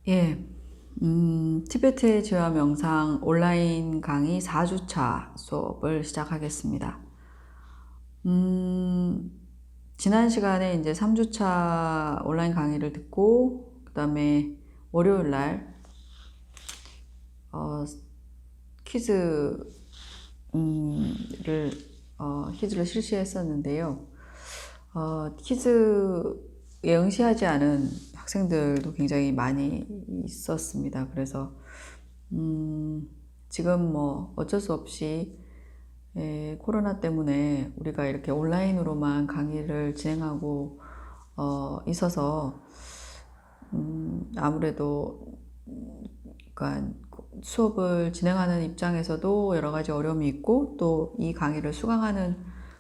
예, 티베트의 지와 명상 온라인 강의 4주차 수업을 시작하겠습니다. 지난 시간에 이제 3주차 온라인 강의를 듣고, 그 다음에 월요일 날, 퀴즈를, 퀴즈를 실시했었는데요. 퀴즈에 응시하지 않은 학생들도 굉장히 많이 있었습니다. 그래서 지금 뭐 어쩔 수 없이 코로나 때문에 우리가 이렇게 온라인으로만 강의를 진행하고 있어서 아무래도 그러니까 수업을 진행하는 입장에서도 여러 가지 어려움이 있고, 또 이 강의를 수강하는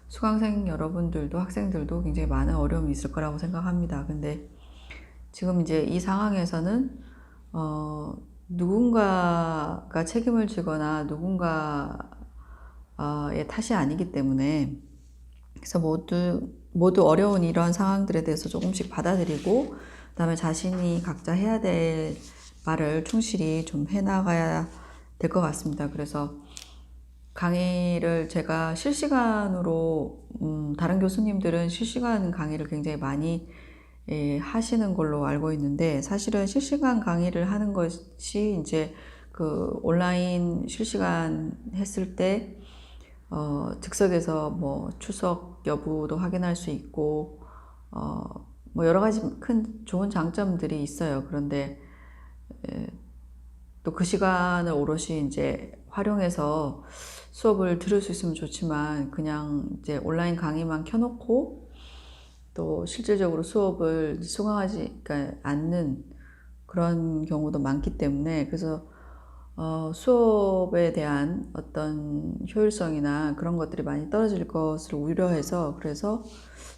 수강생 여러분들도, 학생들도 굉장히 많은 어려움이 있을 거라고 생각합니다. 근데 지금 이제 이 상황에서는 누군가가 책임을 지거나 누군가의 탓이 아니기 때문에, 그래서 모두 어려운 이런 상황들에 대해서 조금씩 받아들이고, 그다음에 자신이 각자 해야 될 말을 충실히 좀 해나가야 될 것 같습니다. 그래서 강의를 제가 실시간으로, 다른 교수님들은 실시간 강의를 굉장히 많이 하시는 걸로 알고 있는데, 사실은 실시간 강의를 하는 것이 이제 그 온라인 실시간 했을 때 즉석에서 뭐 출석 여부도 확인할 수 있고, 뭐 여러 가지 큰 좋은 장점들이 있어요. 그런데 또 그 시간을 오롯이 이제 활용해서 수업을 들을 수 있으면 좋지만, 그냥 이제 온라인 강의만 켜놓고 또 실질적으로 수업을 수강하지 않는 그런 경우도 많기 때문에, 그래서 수업에 대한 어떤 효율성이나 그런 것들이 많이 떨어질 것을 우려해서, 그래서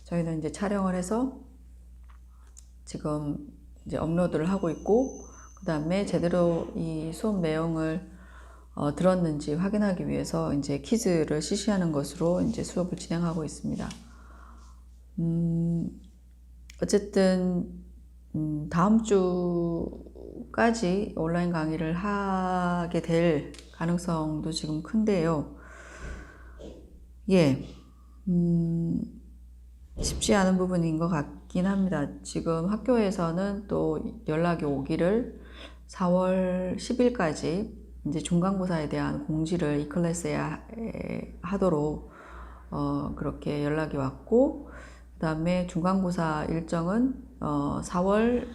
저희는 이제 촬영을 해서 지금 이제 업로드를 하고 있고, 그 다음에 제대로 이 수업 내용을 들었는지 확인하기 위해서 이제 퀴즈를 실시하는 것으로 이제 수업을 진행하고 있습니다. 어쨌든 다음 주까지 온라인 강의를 하게 될 가능성도 지금 큰데요. 예, 쉽지 않은 부분인 것 같긴 합니다. 지금 학교에서는 또 연락이 오기를 4월 10일까지 이제 중간고사에 대한 공지를 이 클래스에 하도록 그렇게 연락이 왔고, 그 다음에 중간고사 일정은 4월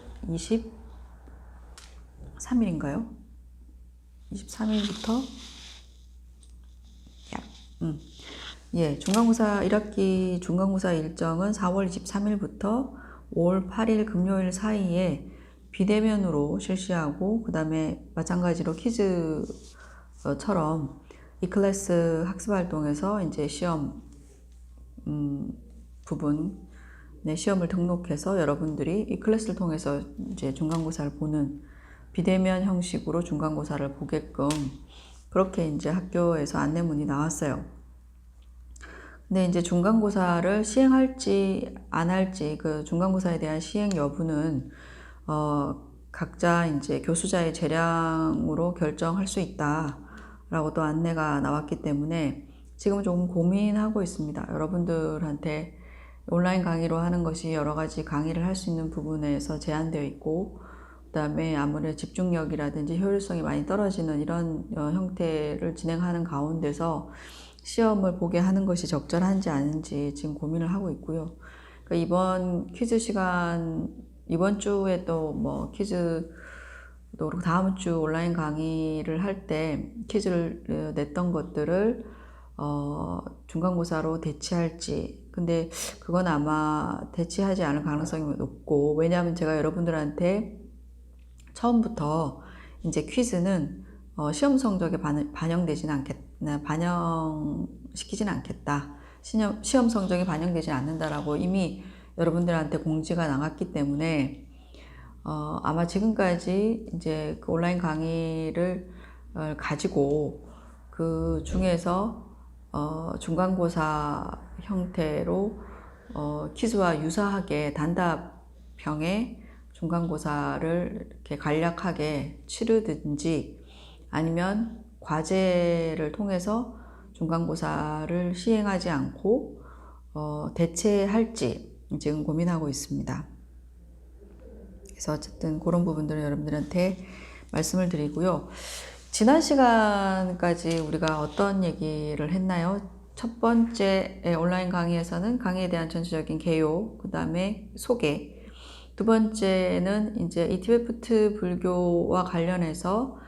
23일인가요? 23일부터 예, 중간고사 1학기 중간고사 일정은 4월 23일부터 5월 8일 금요일 사이에 비대면으로 실시하고, 그 다음에 마찬가지로 퀴즈처럼 이클래스 학습활동에서 이제 시험 부분 시험을 등록해서 여러분들이 이클래스를 통해서 이제 중간고사를 보는 비대면 형식으로 중간고사를 보게끔 그렇게 이제 학교에서 안내문이 나왔어요. 근데 이제 중간고사를 시행할지 안 할지, 그 중간고사에 대한 시행 여부는 각자 이제 교수자의 재량으로 결정할 수 있다라고 또 안내가 나왔기 때문에 지금 조금 고민하고 있습니다. 여러분들한테 온라인 강의로 하는 것이 여러 가지 강의를 할 수 있는 부분에서 제한되어 있고, 그 다음에 아무래도 집중력이라든지 효율성이 많이 떨어지는 이런 형태를 진행하는 가운데서 시험을 보게 하는 것이 적절한지 아닌지 지금 고민을 하고 있고요. 그러니까 이번 퀴즈 시간, 이번 주에 또 뭐 퀴즈, 또 다음 주 온라인 강의를 할 때 퀴즈를 냈던 것들을 중간고사로 대체할지, 근데 그건 아마 대체하지 않을 가능성이 높고, 왜냐하면 제가 여러분들한테 처음부터 이제 퀴즈는 시험 성적에 반영되지는 않겠나, 반영시키지는 않겠다. 시험 성적이 반영되지 않는다라고 이미 여러분들한테 공지가 나갔기 때문에, 아마 지금까지 이제 그 온라인 강의를 가지고 그 중에서 중간고사 형태로 퀴즈와 유사하게 단답형의 중간고사를 이렇게 간략하게 치르든지 아니면 과제를 통해서 중간고사를 시행하지 않고 대체할지 지금 고민하고 있습니다. 그래서 어쨌든 그런 부분들은 여러분들한테 말씀을 드리고요. 지난 시간까지 우리가 어떤 얘기를 했나요? 첫 번째 온라인 강의에서는 강의에 대한 전체적인 개요, 그 다음에 소개. 두 번째는 이제 이 티베트 불교와 관련해서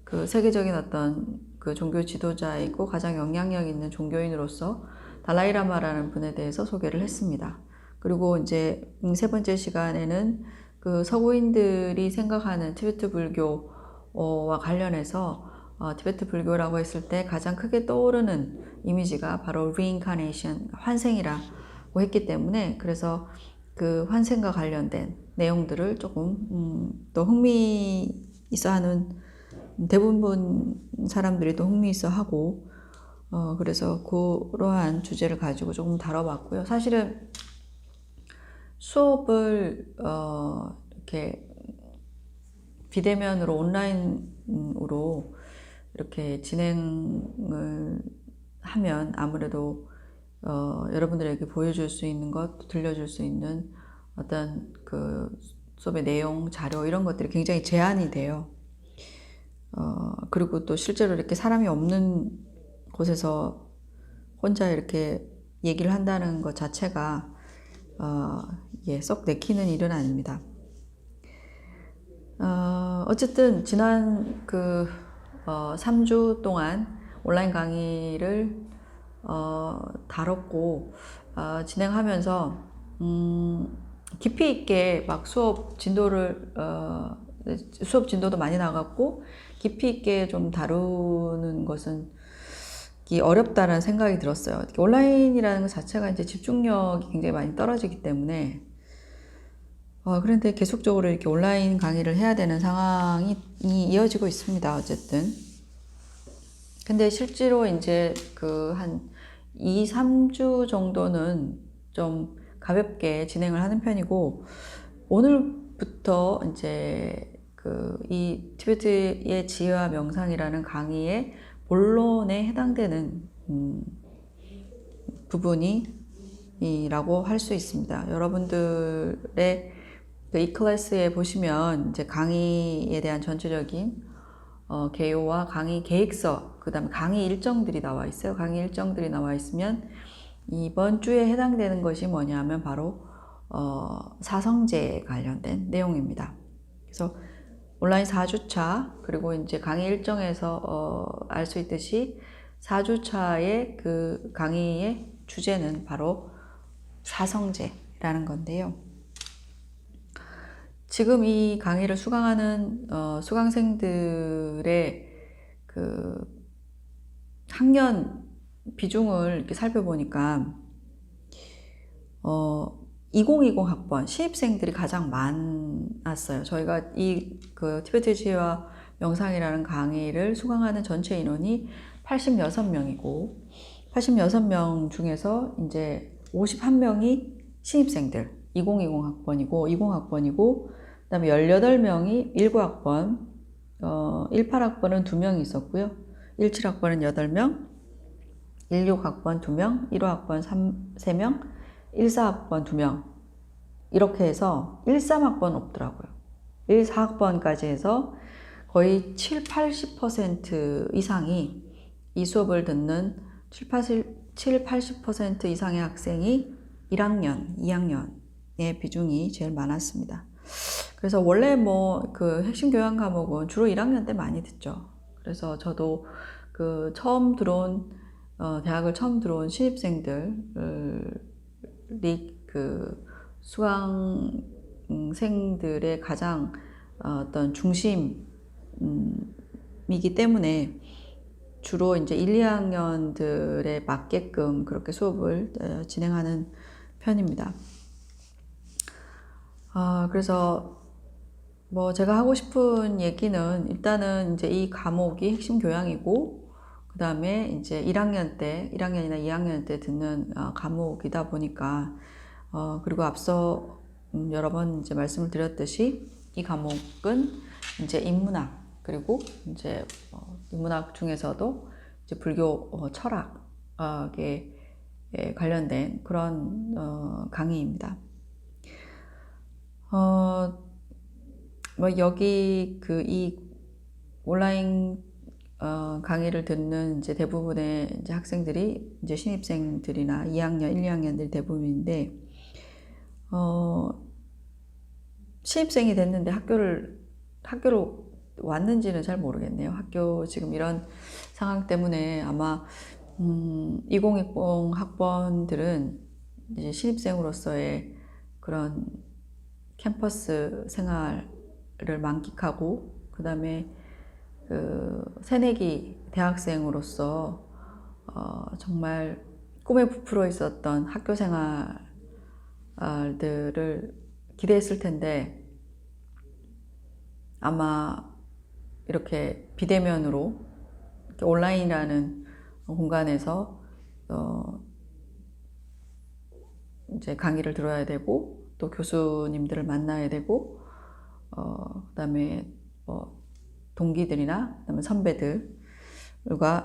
그 세계적인 어떤 그 종교 지도자이고 가장 영향력 있는 종교인으로서 달라이라마라는 분에 대해서 소개를 했습니다. 그리고 이제 세 번째 시간에는 그 서구인들이 생각하는 티베트 불교와 관련해서 티베트 불교라고 했을 때 가장 크게 떠오르는 이미지가 바로 reincarnation, 환생이라고 했기 때문에 그래서 그 환생과 관련된 내용들을 조금 또 흥미 있어 하는 대부분 사람들이 또 흥미 있어 하고 그래서 그러한 주제를 가지고 조금 다뤄봤고요. 사실은 수업을 이렇게 비대면으로 온라인으로 이렇게 진행을 하면 아무래도 여러분들에게 보여줄 수 있는 것, 들려줄 수 있는 어떤 그 수업의 내용, 자료 이런 것들이 굉장히 제한이 돼요. 그리고 또 실제로 이렇게 사람이 없는 곳에서 혼자 이렇게 얘기를 한다는 것 자체가 썩 내키는 일은 아닙니다. 어쨌든 지난 그 3주 동안 온라인 강의를 다뤘고 진행하면서 깊이 있게 막 수업 진도도 많이 나갔고 깊이 있게 좀 다루는 것은 어렵다라는 생각이 들었어요. 온라인이라는 것 자체가 이제 집중력이 굉장히 많이 떨어지기 때문에 그런데 계속적으로 이렇게 온라인 강의를 해야 되는 상황이 이어지고 있습니다. 어쨌든. 근데 실제로 이제 그 한 2, 3주 정도는 좀 가볍게 진행을 하는 편이고, 오늘부터 이제 이 티베트의 지혜와 명상이라는 강의의 본론에 해당되는 부분이라고 할 수 있습니다. 여러분들의 이 클래스에 보시면 이제 강의에 대한 전체적인 개요와 강의 계획서, 그 다음에 강의 일정들이 나와 있어요. 강의 일정들이 나와 있으면 이번 주에 해당되는 것이 뭐냐면 바로 사성제에 관련된 내용입니다. 그래서 온라인 4주차, 그리고 이제 강의 일정에서 알 수 있듯이 4주차의 그 강의의 주제는 바로 사성제라는 건데요. 지금 이 강의를 수강하는 수강생들의 그 학년 비중을 이렇게 살펴보니까 2020 학번 신입생들이 가장 많았어요. 저희가 이 티베트 지혜와 명상이라는 강의를 수강하는 전체 인원이 86명이고 86명 중에서 이제 51명이 신입생들 2020 학번이고 20학번이고 그다음에 18명이 19학번 18학번은 2명이 있었고요. 17학번은 8명, 16학번 2명, 15학번 3명, 14학번 2명 이렇게 해서 13학번 없더라고요. 14학번까지 해서 거의 70-80% 이상이 이 수업을 듣는 70-80% 이상의 학생이 1학년, 2학년의 비중이 제일 많았습니다. 그래서 원래 그 핵심 교양 과목은 주로 1학년 때 많이 듣죠. 그래서 저도 대학을 처음 들어온 신입생들이 수강생들의 가장 어떤 중심이기 때문에 주로 이제 1, 2학년들에 맞게끔 그렇게 수업을 진행하는 편입니다. 그래서 제가 하고 싶은 얘기는 일단은 이제 이 과목이 핵심 교양이고, 그 다음에 이제 1학년이나 2학년 때 듣는 과목이다 보니까, 그리고 앞서 여러 번 이제 말씀을 드렸듯이 이 과목은 이제 인문학 그리고 이제 인문학 중에서도 이제 불교 철학에 관련된 그런 강의입니다. 뭐 여기 이 온라인 강의를 듣는 이제 대부분의 이제 학생들이 이제 신입생들이나 2학년, 1, 2학년들이 대부분인데, 신입생이 됐는데 학교로 왔는지는 잘 모르겠네요. 학교 지금 이런 상황 때문에 아마 2020 학번들은 이제 신입생으로서의 그런 캠퍼스 생활을 만끽하고, 그 다음에 새내기 대학생으로서 정말 꿈에 부풀어 있었던 학교 생활들을 기대했을 텐데, 아마 이렇게 비대면으로 이렇게 온라인이라는 공간에서 이제 강의를 들어야 되고, 또 교수님들을 만나야 되고, 그다음에 동기들이나 그다음에 선배들과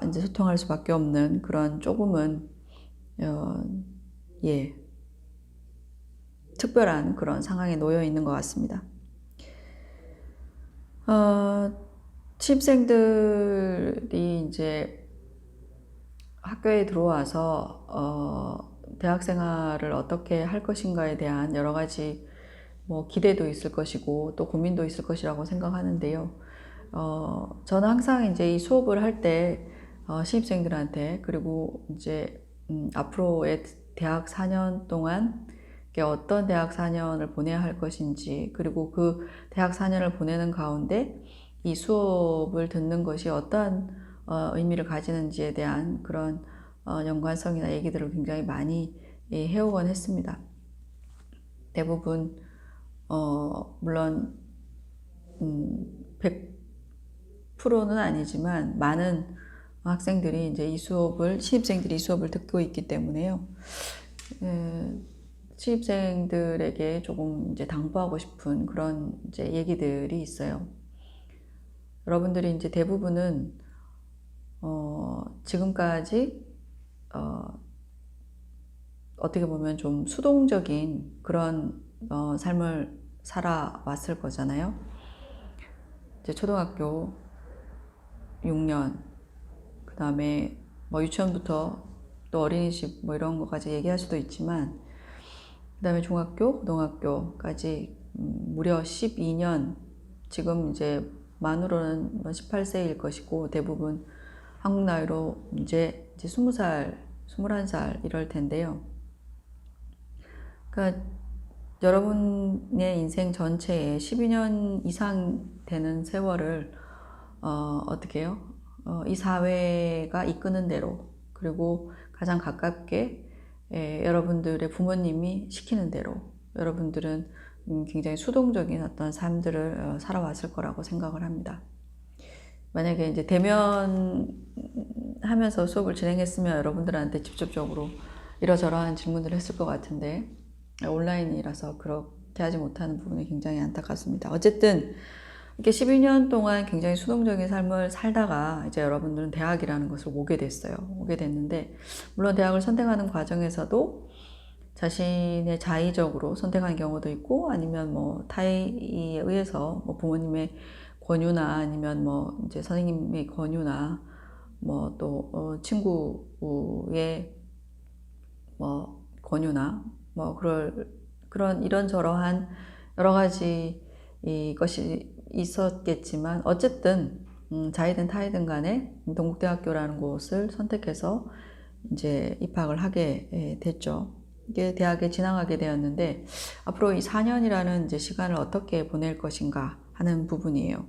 이제 소통할 수밖에 없는 그런 조금은 특별한 그런 상황에 놓여 있는 것 같습니다. 신입생들이 이제 학교에 들어와서 대학 생활을 어떻게 할 것인가에 대한 여러 가지 뭐 기대도 있을 것이고 또 고민도 있을 것이라고 생각하는데요. 저는 항상 이제 이 수업을 할 때 신입생들한테, 그리고 이제 앞으로의 대학 4년 동안 어떤 대학 4년을 보내야 할 것인지, 그리고 그 대학 4년을 보내는 가운데 이 수업을 듣는 것이 어떠한 의미를 가지는지에 대한 그런 연관성이나 얘기들을 굉장히 많이 해오곤 했습니다. 대부분 물론 100%는 아니지만 많은 학생들이 이제 신입생들이 이 수업을 듣고 있기 때문에요. 신입생들에게 조금 이제 당부하고 싶은 그런 이제 얘기들이 있어요. 여러분들이 이제 대부분은 지금까지 어떻게 보면 좀 수동적인 그런 삶을 살아왔을 거잖아요. 이제 초등학교 6년, 그 다음에 뭐 유치원부터 또 어린이집 뭐 이런 거까지 얘기할 수도 있지만, 그 다음에 중학교, 고등학교까지 무려 12년, 지금 이제 만으로는 18세일 것이고, 대부분 한국 나이로 이제 20살, 21살 이럴 텐데요. 그러니까 여러분의 인생 전체에 12년 이상 되는 세월을 어떻게 해요? 이 사회가 이끄는 대로, 그리고 가장 가깝게 여러분들의 부모님이 시키는 대로 여러분들은 굉장히 수동적인 어떤 삶들을 살아왔을 거라고 생각을 합니다. 만약에 이제 대면하면서 수업을 진행했으면 여러분들한테 직접적으로 이러저러한 질문들을 했을 것 같은데, 온라인이라서 그렇게 하지 못하는 부분이 굉장히 안타깝습니다. 어쨌든 이렇게 12년 동안 굉장히 수동적인 삶을 살다가 이제 여러분들은 대학이라는 것을 오게 됐는데, 물론 대학을 선택하는 과정에서도 자신의 자의적으로 선택한 경우도 있고, 아니면 뭐 타의에 의해서 뭐 부모님의 권유나 아니면 뭐 이제 선생님의 권유나 뭐 또 친구의 뭐 권유나 뭐 그런 이런저러한 여러 가지 것이 있었겠지만, 어쨌든 자이든 타이든 간에 동국대학교라는 곳을 선택해서 이제 입학을 하게 됐죠. 이게 대학에 진학하게 되었는데, 앞으로 이 4년이라는 이제 시간을 어떻게 보낼 것인가 하는 부분이에요.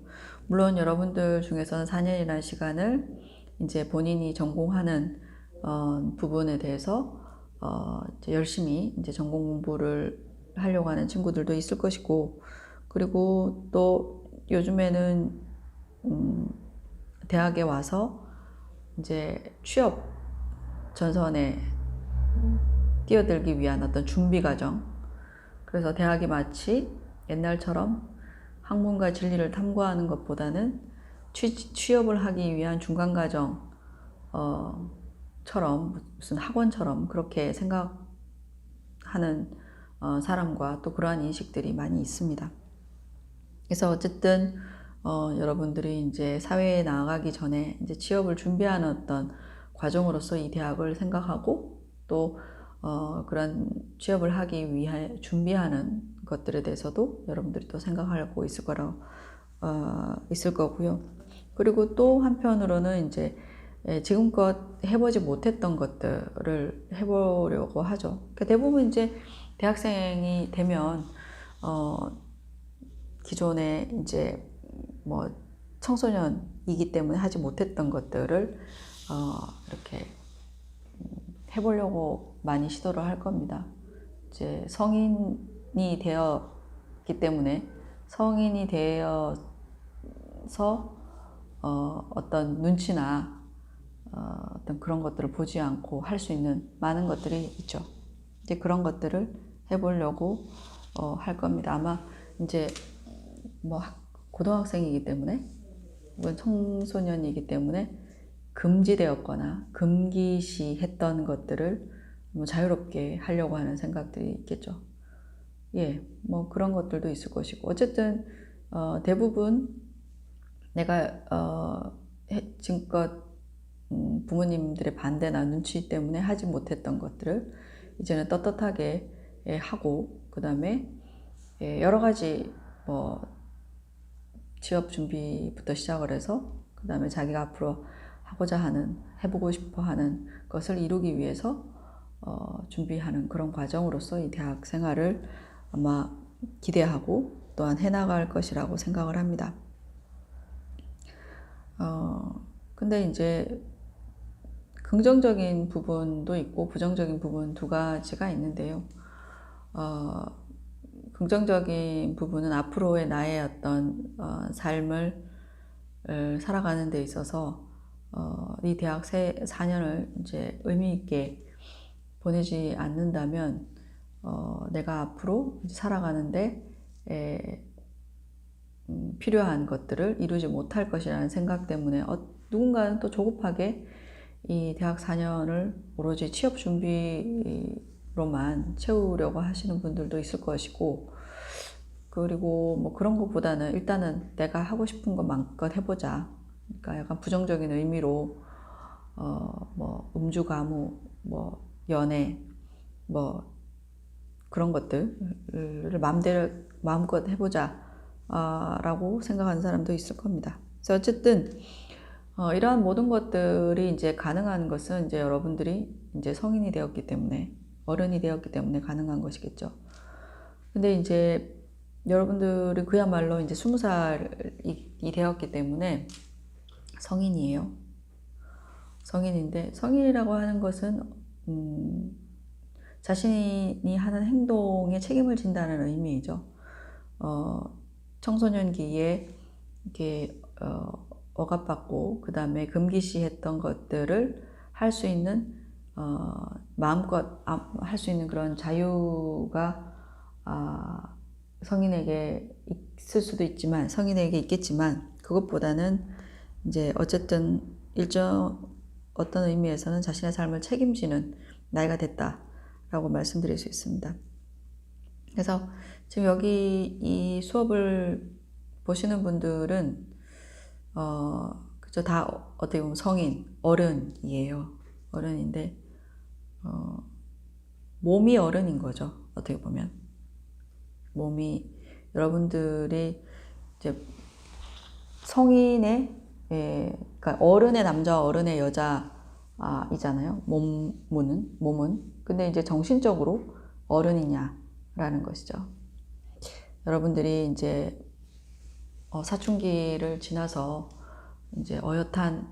물론 여러분들 중에서는 4년이라는 시간을 이제 본인이 전공하는 부분에 대해서 이제 열심히 이제 전공 공부를 하려고 하는 친구들도 있을 것이고, 그리고 또 요즘에는 대학에 와서 이제 취업 전선에 뛰어들기 위한 어떤 준비 과정, 그래서 대학이 마치 옛날처럼 학문과 진리를 탐구하는 것보다는 취업을 하기 위한 중간과정 처럼 무슨 학원처럼 그렇게 생각하는 사람과 또 그러한 인식들이 많이 있습니다. 그래서 어쨌든 여러분들이 이제 사회에 나아가기 전에 이제 취업을 준비하는 어떤 과정으로서 이 대학을 생각하고 또 그런 취업을 하기 위해 준비하는 것들에 대해서도 여러분들이 또 생각하고 있을 거고요. 그리고 또 한편으로는 이제 지금껏 해보지 못했던 것들을 해보려고 하죠. 그러니까 대부분 이제 대학생이 되면 기존에 이제 뭐 청소년이기 때문에 하지 못했던 것들을 이렇게 해보려고 많이 시도를 할 겁니다. 이제 성인이 되었기 때문에 성인이 되어서 어떤 눈치나 어떤 그런 것들을 보지 않고 할 수 있는 많은 것들이 있죠. 이제 그런 것들을 해보려고 할 겁니다. 아마 이제 뭐 고등학생이기 때문에 혹은 청소년이기 때문에 금지되었거나 금기시했던 것들을 뭐 자유롭게 하려고 하는 생각들이 있겠죠. 예, 뭐 그런 것들도 있을 것이고 어쨌든 대부분 내가 지금껏 부모님들의 반대나 눈치 때문에 하지 못했던 것들을 이제는 떳떳하게 하고 그 다음에 여러 가지 뭐 취업 준비부터 시작을 해서 그 다음에 자기가 앞으로 하고자 하는 해보고 싶어 하는 것을 이루기 위해서 준비하는 그런 과정으로서 이 대학 생활을 아마 기대하고 또한 해나갈 것이라고 생각을 합니다. 근데 이제 긍정적인 부분도 있고 부정적인 부분 두 가지가 있는데요. 긍정적인 부분은 앞으로의 나의 어떤 삶을 살아가는 데 있어서 이 대학 4년을 이제 의미 있게 보내지 않는다면 내가 앞으로 살아가는데 필요한 것들을 이루지 못할 것이라는 생각 때문에 누군가는 또 조급하게 이 대학 4년을 오로지 취업 준비로만 채우려고 하시는 분들도 있을 것이고 그리고 뭐 그런 것보다는 일단은 내가 하고 싶은 거 마음껏 해보자. 그러니까 약간 부정적인 의미로 뭐 음주 가무, 뭐 연애, 뭐 그런 것들을 마음껏 해보자 라고 생각하는 사람도 있을 겁니다. 그래서 어쨌든 이러한 모든 것들이 이제 가능한 것은 이제 여러분들이 이제 성인이 되었기 때문에 어른이 되었기 때문에 가능한 것이겠죠. 근데 이제 여러분들이 그야말로 이제 20살이 되었기 때문에 성인이에요. 성인인데 성인이라고 하는 것은 자신이 하는 행동에 책임을 진다는 의미이죠. 청소년기에 이렇게 억압받고 그 다음에 금기시했던 것들을 할 수 있는 마음껏 할 수 있는 그런 자유가 성인에게 있을 수도 있지만 성인에게 있겠지만 그것보다는 이제 어쨌든 어떤 의미에서는 자신의 삶을 책임지는 나이가 됐다라고 말씀드릴 수 있습니다. 그래서 지금 여기 이 수업을 보시는 분들은 그죠, 다 어떻게 보면 성인, 어른이에요. 어른인데 몸이 어른인 거죠. 어떻게 보면 몸이 여러분들이 이제 성인의 그러니까 어른의 남자, 어른의 여자이잖아요. 몸은. 근데 이제 정신적으로 어른이냐라는 것이죠. 여러분들이 이제 사춘기를 지나서 이제 어엿한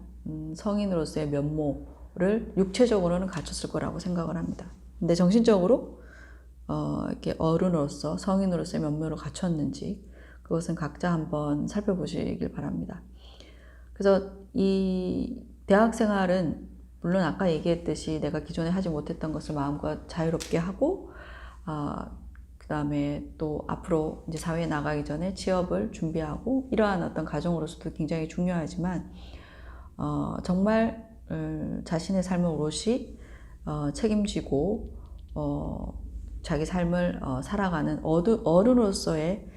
성인으로서의 면모를 육체적으로는 갖췄을 거라고 생각을 합니다. 근데 정신적으로 이렇게 어른으로서 성인으로서의 면모를 갖췄는지 그것은 각자 한번 살펴보시길 바랍니다. 그래서 이 대학 생활은 물론 아까 얘기했듯이 내가 기존에 하지 못했던 것을 마음껏 자유롭게 하고 그다음에 또 앞으로 이제 사회에 나가기 전에 취업을 준비하고 이러한 어떤 가정으로서도 굉장히 중요하지만 정말 자신의 삶을 오롯이 책임지고 자기 삶을 살아가는 어른으로서의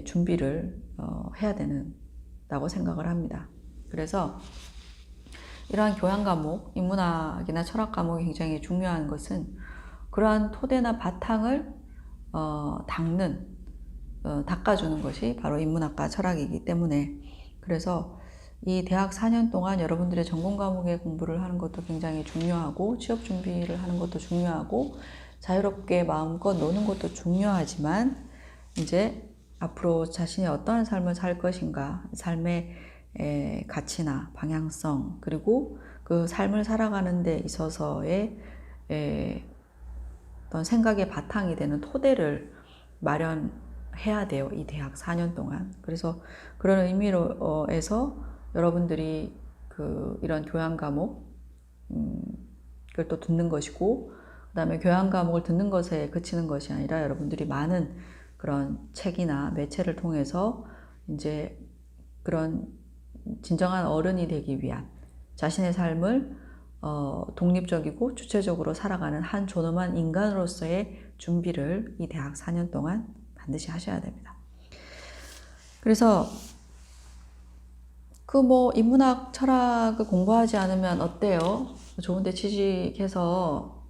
준비를 해야 된다고 생각을 합니다. 그래서 이러한 교양 과목, 인문학이나 철학 과목이 굉장히 중요한 것은 그러한 토대나 바탕을 닦아주는 것이 바로 인문학과 철학이기 때문에, 그래서 이 대학 4년 동안 여러분들의 전공 과목의 공부를 하는 것도 굉장히 중요하고, 취업 준비를 하는 것도 중요하고, 자유롭게 마음껏 노는 것도 중요하지만, 이제 앞으로 자신이 어떠한 삶을 살 것인가, 삶의 가치나 방향성, 그리고 그 삶을 살아가는 데 있어서의 어떤 생각의 바탕이 되는 토대를 마련해야 돼요. 이 대학 4년 동안. 그래서 그런 의미로 해서 여러분들이 이런 교양 과목 그걸 또 듣는 것이고, 그 다음에 교양 과목을 듣는 것에 그치는 것이 아니라 여러분들이 많은 그런 책이나 매체를 통해서 이제 그런 진정한 어른이 되기 위한 자신의 삶을 독립적이고 주체적으로 살아가는 한 존엄한 인간으로서의 준비를 이 대학 4년 동안 반드시 하셔야 됩니다. 그래서 인문학, 철학을 공부하지 않으면 어때요? 좋은데 취직해서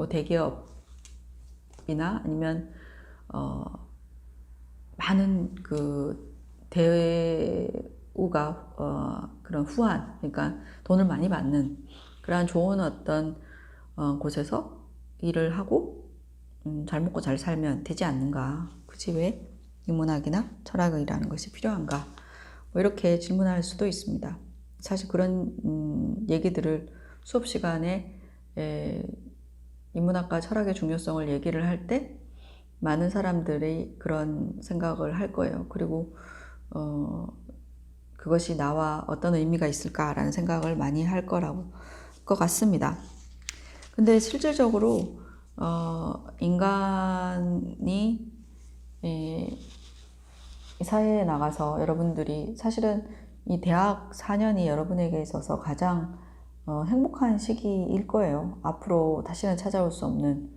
대기업이나 아니면 많은 대우가 그런 후한, 그러니까 돈을 많이 받는 그러한 좋은 어떤 곳에서 일을 하고 잘 먹고 잘 살면 되지 않는가? 굳이 왜 인문학이나 철학이라는 것이 필요한가? 이렇게 질문할 수도 있습니다. 사실 그런 얘기들을 수업 시간에 인문학과 철학의 중요성을 얘기를 할 때 많은 사람들이 그런 생각을 할 거예요. 그리고 그것이 나와 어떤 의미가 있을까라는 생각을 많이 할 것 같습니다. 근데 실질적으로 인간이 사회에 나가서 여러분들이 사실은 이 대학 4년이 여러분에게 있어서 가장 행복한 시기일 거예요. 앞으로 다시는 찾아올 수 없는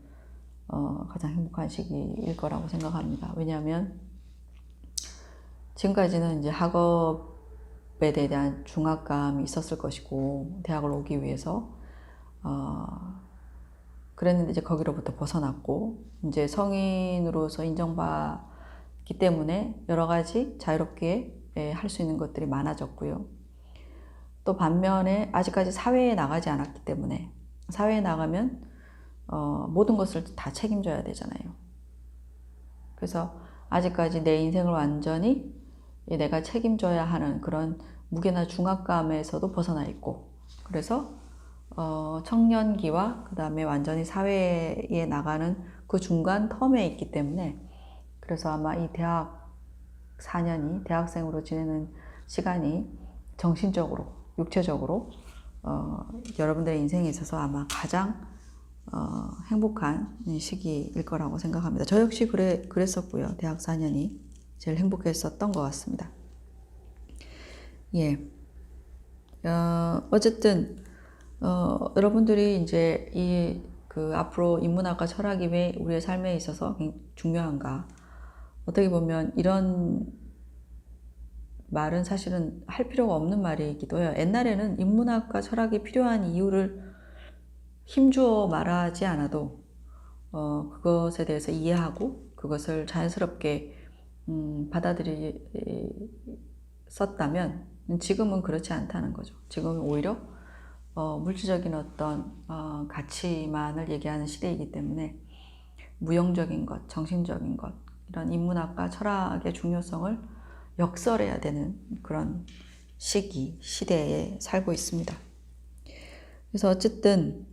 가장 행복한 시기일 거라고 생각합니다. 왜냐하면 지금까지는 이제 학업에 대한 중압감이 있었을 것이고, 대학을 오기 위해서 그랬는데 이제 거기로부터 벗어났고, 이제 성인으로서 인정받기 때문에 여러 가지 자유롭게 할 수 있는 것들이 많아졌고요. 또 반면에 아직까지 사회에 나가지 않았기 때문에, 사회에 나가면 모든 것을 다 책임져야 되잖아요. 그래서 아직까지 내 인생을 완전히 내가 책임져야 하는 그런 무게나 중압감에서도 벗어나 있고, 그래서 청년기와 그 다음에 완전히 사회에 나가는 그 중간 텀에 있기 때문에, 그래서 아마 이 대학 4년이, 대학생으로 지내는 시간이 정신적으로, 육체적으로 여러분들의 인생에 있어서 아마 가장 행복한 시기일 거라고 생각합니다. 저 역시 그랬었고요. 대학 4년이 제일 행복했었던 것 같습니다. 예. 어쨌든 여러분들이 이제 앞으로 인문학과 철학이 왜 우리의 삶에 있어서 중요한가? 어떻게 보면 이런 말은 사실은 할 필요가 없는 말이기도 해요. 옛날에는 인문학과 철학이 필요한 이유를 힘주어 말하지 않아도 그것에 대해서 이해하고 그것을 자연스럽게 받아들였었다면, 지금은 그렇지 않다는 거죠. 지금은 오히려 물질적인 어떤 가치만을 얘기하는 시대이기 때문에 무용적인 것, 정신적인 것, 이런 인문학과 철학의 중요성을 역설해야 되는 그런 시대에 살고 있습니다. 그래서 어쨌든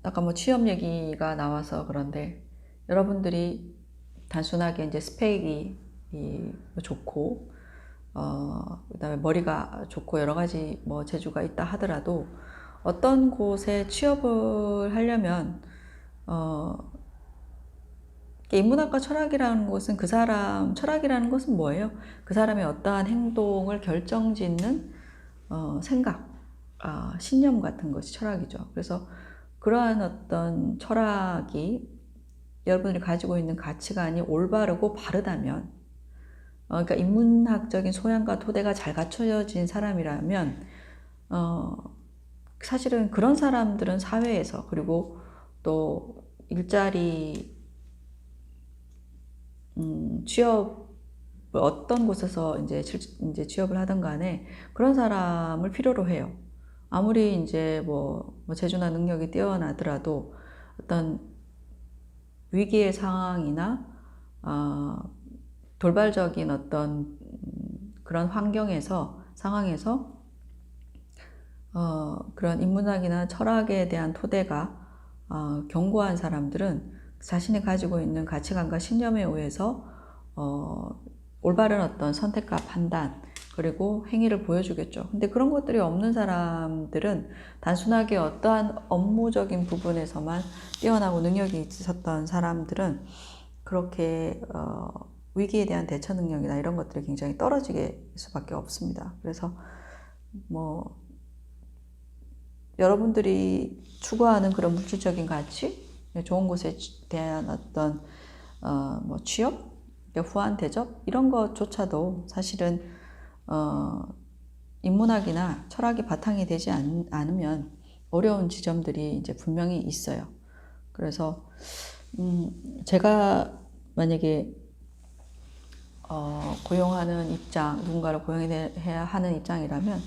아까 취업 얘기가 나와서 그런데, 여러분들이 단순하게 이제 스펙이 좋고 그다음에 머리가 좋고 여러 가지 재주가 있다 하더라도 어떤 곳에 취업을 하려면 인문학과 철학이라는 것은 철학이라는 것은 뭐예요? 그 사람의 어떠한 행동을 결정짓는 생각, 신념 같은 것이 철학이죠. 그래서 그러한 어떤 철학이 여러분들이 가지고 있는 가치관이 올바르고 바르다면, 그러니까 인문학적인 소양과 토대가 잘 갖춰진 사람이라면, 사실은 그런 사람들은 사회에서, 그리고 또 일자리, 취업, 어떤 곳에서 이제 취업을 하든 간에 그런 사람을 필요로 해요. 아무리 이제 뭐 재주나 능력이 뛰어나더라도 어떤 위기의 상황이나 돌발적인 어떤 그런 상황에서 그런 인문학이나 철학에 대한 토대가 견고한 사람들은 자신이 가지고 있는 가치관과 신념에 의해서 올바른 어떤 선택과 판단 그리고 행위를 보여주겠죠. 근데 그런 것들이 없는 사람들은 단순하게 어떠한 업무적인 부분에서만 뛰어나고 능력이 있었던 사람들은 그렇게 위기에 대한 대처 능력이나 이런 것들이 굉장히 떨어지게 수밖에 없습니다. 그래서 뭐 여러분들이 추구하는 그런 물질적인 가치, 좋은 곳에 대한 어떤 뭐 취업, 후한 대접 이런 것조차도 사실은 인문학이나 철학이 바탕이 되지 않으면 어려운 지점들이 이제 분명히 있어요. 그래서 제가 만약에 고용하는 입장, 누군가를 고용해야 하는 입장이라면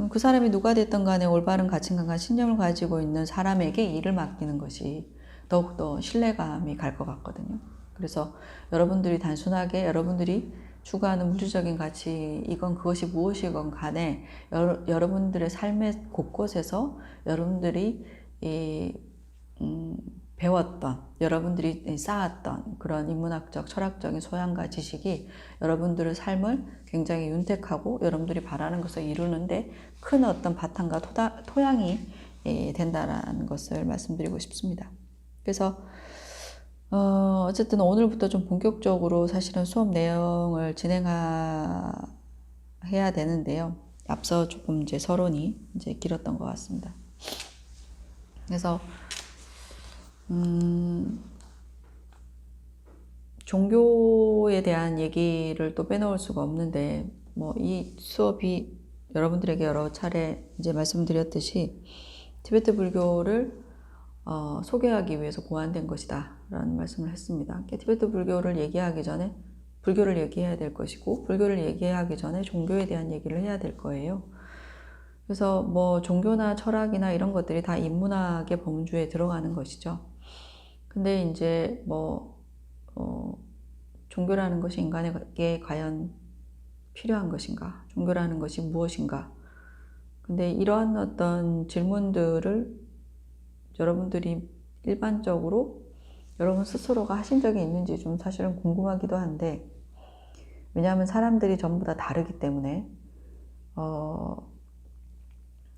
그 사람이 누가 됐든 간에 올바른 가치관과 신념을 가지고 있는 사람에게 일을 맡기는 것이 더욱더 신뢰감이 갈 것 같거든요. 그래서 여러분들이 단순하게 여러분들이 추구하는 물질적인 가치, 이건 그것이 무엇이건 간에 여러분들의 삶의 곳곳에서 여러분들이 배웠던, 여러분들이 쌓았던 그런 인문학적, 철학적인 소양과 지식이 여러분들의 삶을 굉장히 윤택하고 여러분들이 바라는 것을 이루는데 큰 어떤 바탕과 토양이 된다라는 것을 말씀드리고 싶습니다. 그래서 어쨌든 오늘부터 좀 본격적으로 사실은 수업 내용을 진행해야 되는데요. 앞서 조금 이제 서론이 이제 길었던 것 같습니다. 그래서 종교에 대한 얘기를 또 빼놓을 수가 없는데, 뭐 이 수업이 여러분들에게 여러 차례 이제 말씀드렸듯이 티베트 불교를 소개하기 위해서 고안된 것이다 라는 말씀을 했습니다. 티베트 불교를 얘기하기 전에 불교를 얘기해야 될 것이고, 불교를 얘기하기 전에 종교에 대한 얘기를 해야 될 거예요. 그래서 뭐 종교나 철학이나 이런 것들이 다 인문학의 범주에 들어가는 것이죠. 근데 이제 뭐 종교라는 것이 인간에게 과연 필요한 것인가? 종교라는 것이 무엇인가? 근데 이러한 어떤 질문들을 여러분들이 일반적으로 여러분 스스로가 하신 적이 있는지 좀 사실은 궁금하기도 한데, 왜냐하면 사람들이 전부 다 다르기 때문에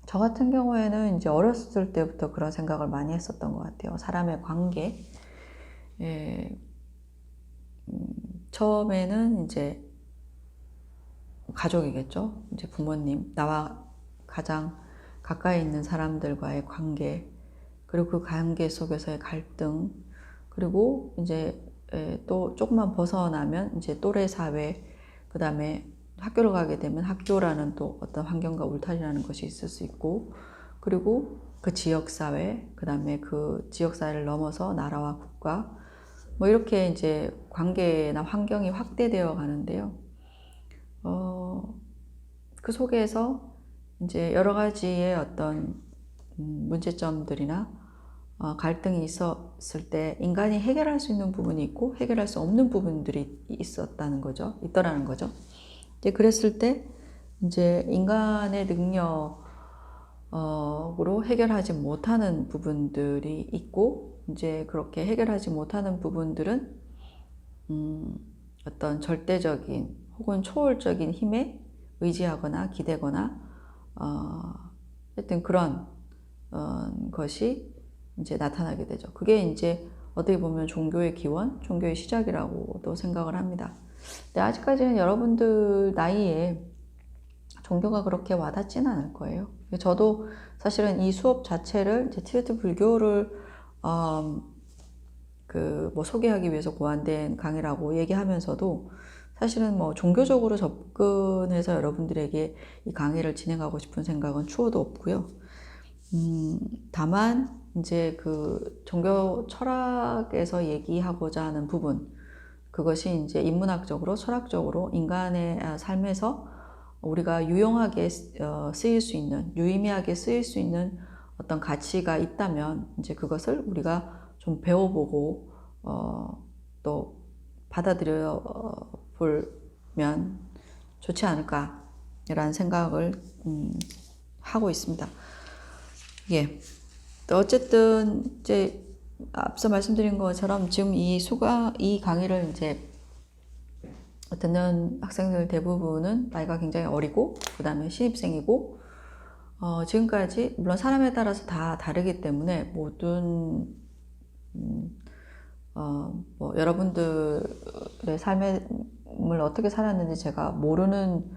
저 같은 경우에는 이제 어렸을 때부터 그런 생각을 많이 했었던 것 같아요. 사람의 관계. 처음에는 이제 가족이겠죠. 이제 부모님, 나와 가장 가까이 있는 사람들과의 관계, 그리고 그 관계 속에서의 갈등, 그리고 이제 또 조금만 벗어나면 이제 또래 사회, 그 다음에 학교를 가게 되면 학교라는 또 어떤 환경과 울타리라는 것이 있을 수 있고, 그리고 그 지역사회, 그 다음에 그 지역사회를 넘어서 나라와 국가, 뭐 이렇게 이제 관계나 환경이 확대되어 가는데요. 그 속에서 이제 여러 가지의 어떤 문제점들이나 갈등이 있었을 때 인간이 해결할 수 있는 부분이 있고 해결할 수 없는 부분들이 있더라는 거죠. 이제 그랬을 때 이제 인간의 능력으로 해결하지 못하는 부분들이 있고, 이제 그렇게 해결하지 못하는 부분들은 어떤 절대적인 혹은 초월적인 힘에 의지하거나 기대거나 하여튼 그런 것이 이제 나타나게 되죠. 그게 이제 어떻게 보면 종교의 기원, 종교의 시작이라고도 생각을 합니다. 근데 아직까지는 여러분들 나이에 종교가 그렇게 와닿지는 않을 거예요. 저도 사실은 이 수업 자체를 이제 티베트 불교를 뭐 소개하기 위해서 고안된 강의라고 얘기하면서도 사실은 뭐 종교적으로 접근해서 여러분들에게 이 강의를 진행하고 싶은 생각은 추호도 없고요. 다만 이제 그 종교 철학에서 얘기하고자 하는 부분, 그것이 이제 인문학적으로, 철학적으로 인간의 삶에서 우리가 유용하게 쓰일 수 있는, 유의미하게 쓰일 수 있는 어떤 가치가 있다면 이제 그것을 우리가 좀 배워보고 또 받아들여 보면 좋지 않을까라는 생각을 하고 있습니다. 예. 또 어쨌든 이제 앞서 말씀드린 것처럼 지금 이 강의를 이제 듣는 학생들 대부분은 나이가 굉장히 어리고 그 다음에 신입생이고 지금까지 물론 사람에 따라서 다 다르기 때문에 모든 뭐 여러분들의 삶을 어떻게 살았는지 제가 모르는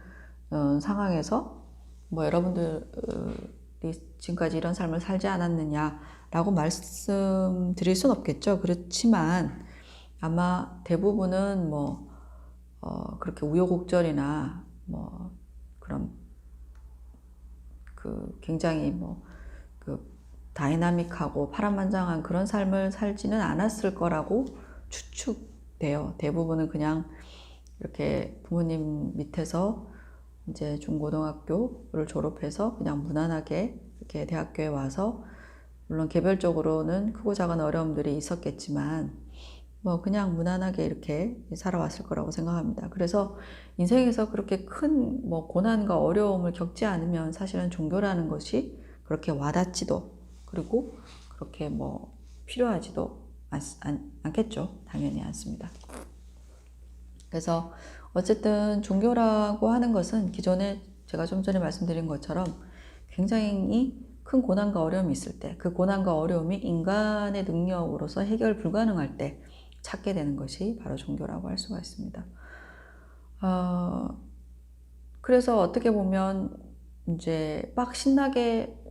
상황에서 뭐 여러분들이 지금까지 이런 삶을 살지 않았느냐라고 말씀드릴 순 없겠죠. 그렇지만 아마 대부분은 뭐 그렇게 우여곡절이나 뭐 그런 그 굉장히 뭐 그 다이나믹하고 파란만장한 그런 삶을 살지는 않았을 거라고 추측돼요. 대부분은 그냥 이렇게 부모님 밑에서 이제 중고등학교를 졸업해서 그냥 무난하게 이렇게 대학교에 와서 물론 개별적으로는 크고 작은 어려움들이 있었겠지만 뭐 그냥 무난하게 이렇게 살아왔을 거라고 생각합니다. 그래서 인생에서 그렇게 큰 뭐 고난과 어려움을 겪지 않으면 사실은 종교라는 것이 그렇게 와닿지도 그리고 그렇게 뭐 필요하지도 않겠죠. 당연히 않습니다. 그래서 어쨌든 종교라고 하는 것은 기존에 제가 좀 전에 말씀드린 것처럼 굉장히 큰 고난과 어려움이 있을 때, 그 고난과 어려움이 인간의 능력으로서 해결 불가능할 때 찾게 되는 것이 바로 종교라고 할 수가 있습니다. 그래서 어떻게 보면 이제 막 신나게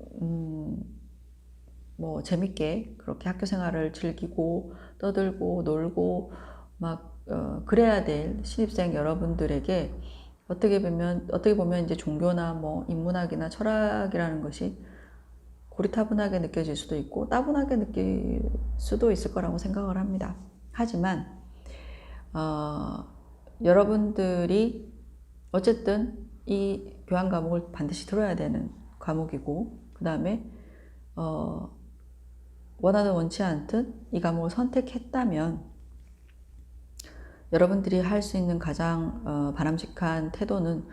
뭐 재밌게 그렇게 학교 생활을 즐기고 떠들고 놀고 막 그래야 될 신입생 여러분들에게 어떻게 보면 이제 종교나 뭐 인문학이나 철학이라는 것이 고리타분하게 느껴질 수도 있고 따분하게 느낄 수도 있을 거라고 생각을 합니다. 하지만 여러분들이 어쨌든 이 교양 과목을 반드시 들어야 되는 과목이고 그 다음에 원하든 원치 않든 이 과목을 선택했다면 여러분들이 할 수 있는 가장 바람직한 태도는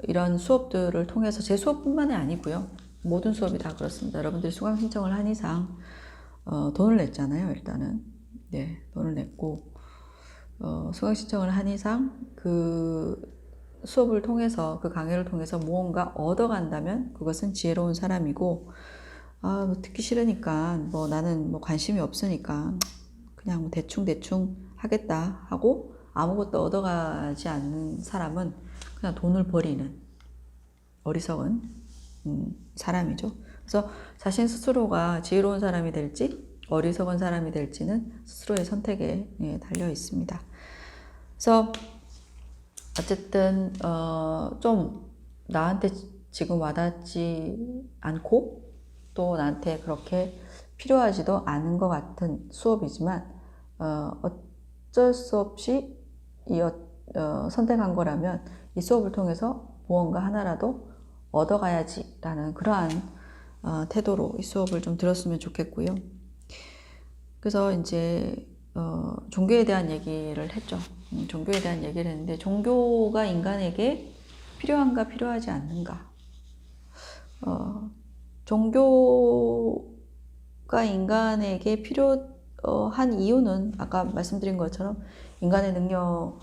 이런 수업들을 통해서 제 수업뿐만이 아니고요. 모든 수업이 다 그렇습니다. 여러분들이 수강 신청을 한 이상 돈을 냈잖아요. 일단은 네, 돈을 냈고 수강 신청을 한 이상 그 수업을 통해서 그 강의를 통해서 무언가 얻어간다면 그것은 지혜로운 사람이고 뭐 듣기 싫으니까 뭐 나는 뭐 관심이 없으니까 그냥 뭐 대충 하겠다 하고 아무것도 얻어가지 않는 사람은 그냥 돈을 버리는 어리석은 사람이죠. 그래서 자신 스스로가 지혜로운 사람이 될지 어리석은 사람이 될지는 스스로의 선택에 달려 있습니다. 그래서 어쨌든 좀 나한테 지금 와닿지 않고 또 나한테 그렇게 필요하지도 않은 것 같은 수업이지만 어쩔 수 없이 선택한 거라면 이 수업을 통해서 무언가 하나라도 얻어가야지라는 그러한 태도로 이 수업을 좀 들었으면 좋겠고요. 그래서 이제 종교에 대한 얘기를 했죠. 종교에 대한 얘기를 했는데 종교가 인간에게 필요한가 필요하지 않는가. 종교가 인간에게 필요한 이유는 아까 말씀드린 것처럼 인간의 능력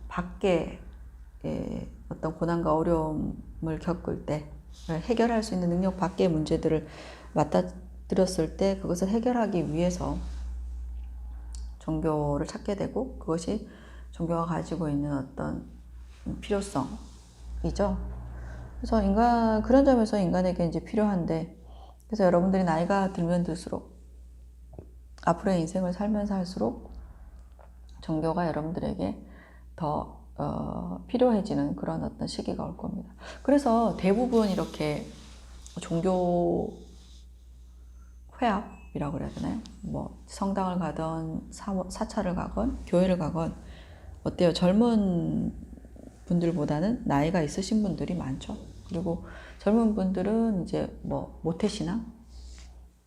밖에 어떤 고난과 어려움을 겪을 때 해결할 수 있는 능력 밖의 문제들을 맞닥뜨렸을 때 그것을 해결하기 위해서 종교를 찾게 되고, 그것이 종교가 가지고 있는 어떤 필요성이죠. 그래서 그런 점에서 인간에게 이제 필요한데, 그래서 여러분들이 나이가 들면 들수록, 앞으로의 인생을 살면 살수록 종교가 여러분들에게 더 필요해지는 그런 어떤 시기가 올 겁니다. 그래서 대부분 이렇게 종교 회합이라고 그래야 되나요? 뭐 성당을 가건 사찰을 가건 교회를 가건 어때요? 젊은 분들보다는 나이가 있으신 분들이 많죠. 그리고 젊은 분들은 이제 뭐 모태신앙,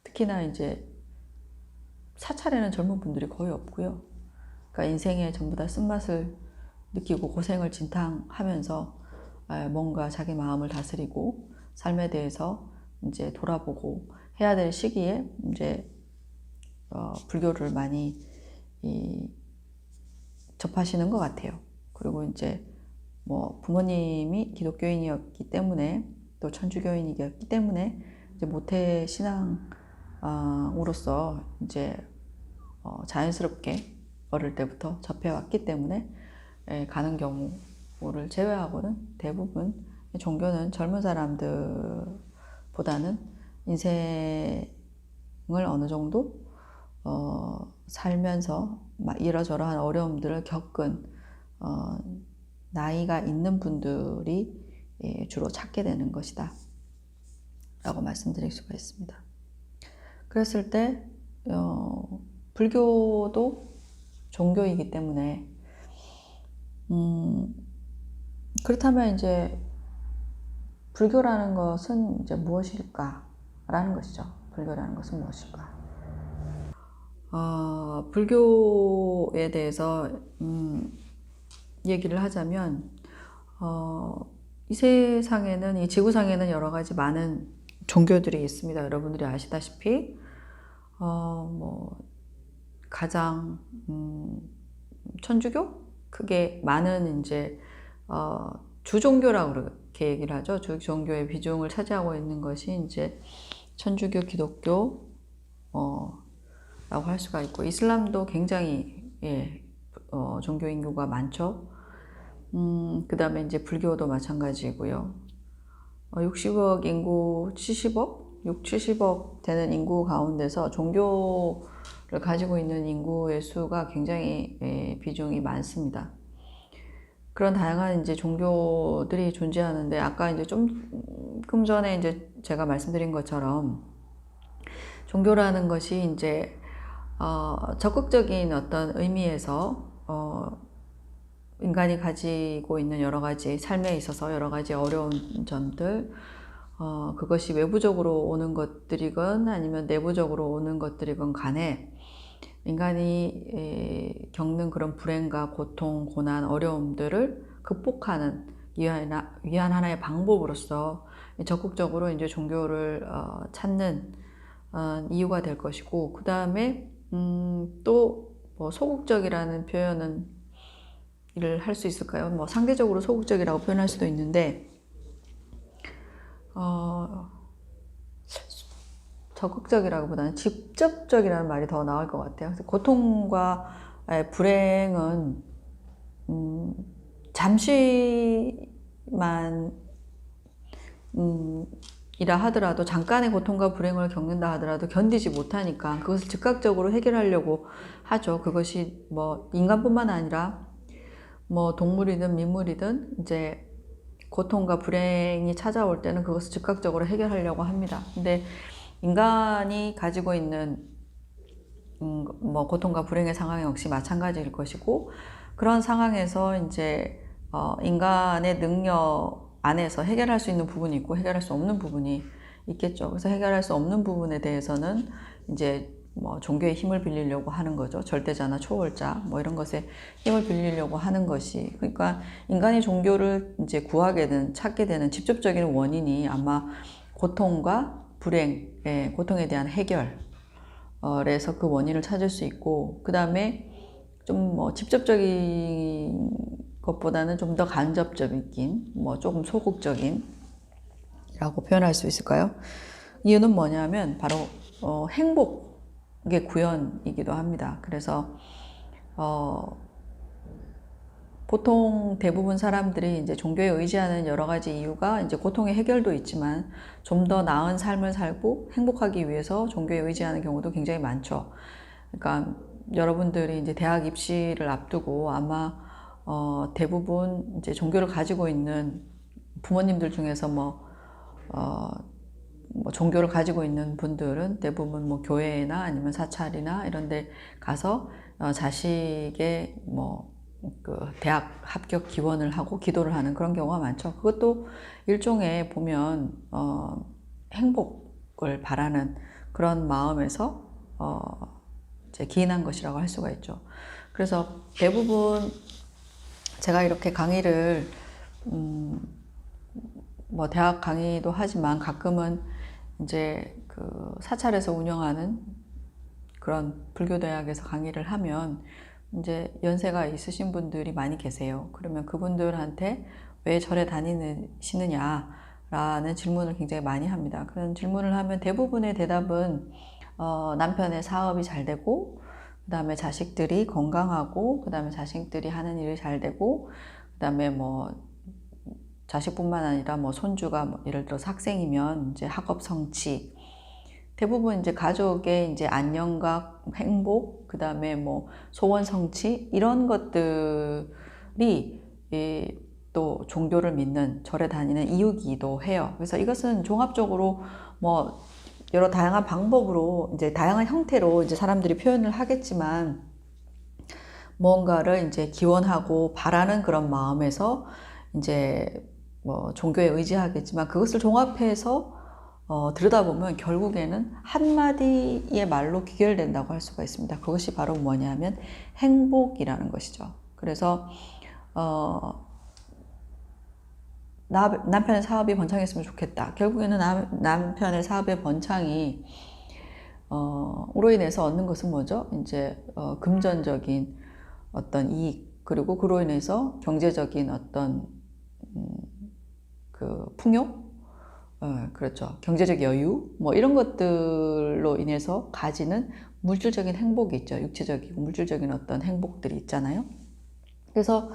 특히나 이제 사찰에는 젊은 분들이 거의 없고요. 그러니까 인생에 전부 다 쓴맛을 느끼고 고생을 진탕하면서 뭔가 자기 마음을 다스리고 삶에 대해서 이제 돌아보고 해야 될 시기에 이제 불교를 많이 접하시는 것 같아요. 그리고 이제 뭐 부모님이 기독교인이었기 때문에 또 천주교인이었기 때문에 이제 모태 신앙으로서 이제 자연스럽게 어릴 때부터 접해왔기 때문에 가는 경우를 제외하고는 대부분 종교는 젊은 사람들보다는 인생을 어느 정도 살면서 이러저러한 어려움들을 겪은 나이가 있는 분들이 주로 찾게 되는 것이다 라고 말씀드릴 수가 있습니다. 그랬을 때 불교도 종교이기 때문에 그렇다면 이제 불교라는 것은 이제 무엇일까라는 것이죠. 불교라는 것은 무엇일까? 불교에 대해서 얘기를 하자면 이 세상에는, 이 지구상에는 여러 가지 많은 종교들이 있습니다. 여러분들이 아시다시피 뭐 가장 천주교? 크게 많은 이제 주종교라고 그렇게 얘기를 하죠. 주종교의 비중을 차지하고 있는 것이 이제 천주교, 기독교 라고 할 수가 있고, 이슬람도 굉장히 종교 인구가 많죠. 그 다음에 이제 불교도 마찬가지고요. 60억 인구 70억? 6, 70억 되는 인구 가운데서 종교를 가지고 있는 인구의 수가 굉장히 비중이 많습니다. 그런 다양한 이제 종교들이 존재하는데, 아까 이제 조금 전에 이제 제가 말씀드린 것처럼 종교라는 것이 이제 적극적인 어떤 의미에서 인간이 가지고 있는 여러 가지 삶에 있어서 여러 가지 어려운 점들, 그것이 외부적으로 오는 것들이건 아니면 내부적으로 오는 것들이건 간에 인간이 겪는 그런 불행과 고통, 고난, 어려움들을 극복하는 위한 하나의 방법으로서 적극적으로 이제 종교를 찾는 이유가 될 것이고, 그 다음에 또 뭐 소극적이라는 표현은 일을 할 수 있을까요? 뭐 상대적으로 소극적이라고 표현할 수도 있는데, 적극적이라기보다는 직접적이라는 말이 더 나을 것 같아요. 그래서 고통과 불행은 잠시만 이라 하더라도, 잠깐의 고통과 불행을 겪는다 하더라도 견디지 못하니까 그것을 즉각적으로 해결하려고 하죠. 그것이 뭐 인간뿐만 아니라 뭐 동물이든 민물이든 이제 고통과 불행이 찾아올 때는 그것을 즉각적으로 해결하려고 합니다. 근데 인간이 가지고 있는 뭐 고통과 불행의 상황 역시 마찬가지일 것이고, 그런 상황에서 이제 인간의 능력 안에서 해결할 수 있는 부분이 있고 해결할 수 없는 부분이 있겠죠. 그래서 해결할 수 없는 부분에 대해서는 이제 뭐 종교의 힘을 빌리려고 하는 거죠. 절대자나 초월자 뭐 이런 것에 힘을 빌리려고 하는 것이, 그러니까 인간이 종교를 이제 찾게 되는 직접적인 원인이 아마 고통과 불행, 고통에 대한 해결에서 그 원인을 찾을 수 있고, 그 다음에 좀 뭐 직접적인 것보다는 좀 더 간접적인, 뭐 조금 소극적인 표현할 수 있을까요? 이유는 뭐냐면 바로 행복의 구현이기도 합니다. 그래서 보통 대부분 사람들이 이제 종교에 의지하는 여러 가지 이유가 이제 고통의 해결도 있지만 좀 더 나은 삶을 살고 행복하기 위해서 종교에 의지하는 경우도 굉장히 많죠. 그러니까 여러분들이 이제 대학 입시를 앞두고 아마 대부분 이제 종교를 가지고 있는 부모님들 중에서 뭐 종교를 가지고 있는 분들은 대부분 뭐 교회나 아니면 사찰이나 이런 데 가서 자식의 그 대학 합격 기원을 하고 기도를 하는 그런 경우가 많죠. 그것도 일종의 보면 행복을 바라는 그런 마음에서 이제 기인한 것이라고 할 수가 있죠. 그래서 대부분 제가 이렇게 강의를 뭐 대학 강의도 하지만 가끔은 이제 그 사찰에서 운영하는 그런 불교 대학에서 강의를 하면 이제 연세가 있으신 분들이 많이 계세요. 그러면 그분들한테 왜 절에 다니시느냐라는 질문을 굉장히 많이 합니다. 그런 질문을 하면 대부분의 대답은 남편의 사업이 잘 되고, 그 다음에 자식들이 건강하고, 그 다음에 자식들이 하는 일이 잘 되고, 그 다음에 뭐 자식뿐만 아니라 뭐 손주가 뭐 예를 들어서 학생이면 이제 학업 성취, 대부분 이제 가족의 이제 안녕과 행복, 그 다음에 뭐 소원 성취, 이런 것들이 또 종교를 믿는 절에 다니는 이유기도 해요. 그래서 이것은 종합적으로 뭐 여러 다양한 방법으로 이제 다양한 형태로 이제 사람들이 표현을 하겠지만 뭔가를 이제 기원하고 바라는 그런 마음에서 이제 뭐 종교에 의지하겠지만 그것을 종합해서 들여다보면 결국에는 한마디의 말로 귀결된다고 할 수가 있습니다. 그것이 바로 뭐냐면 행복이라는 것이죠. 그래서 남편의 사업이 번창했으면 좋겠다. 결국에는 남편의 사업의 번창이 으로 인해서 얻는 것은 뭐죠? 이제 금전적인 어떤 이익, 그리고 그로 인해서 경제적인 어떤 그 풍요, 그렇죠. 경제적 여유, 뭐 이런 것들로 인해서 가지는 물질적인 행복이 있죠. 육체적이고 물질적인 어떤 행복들이 있잖아요. 그래서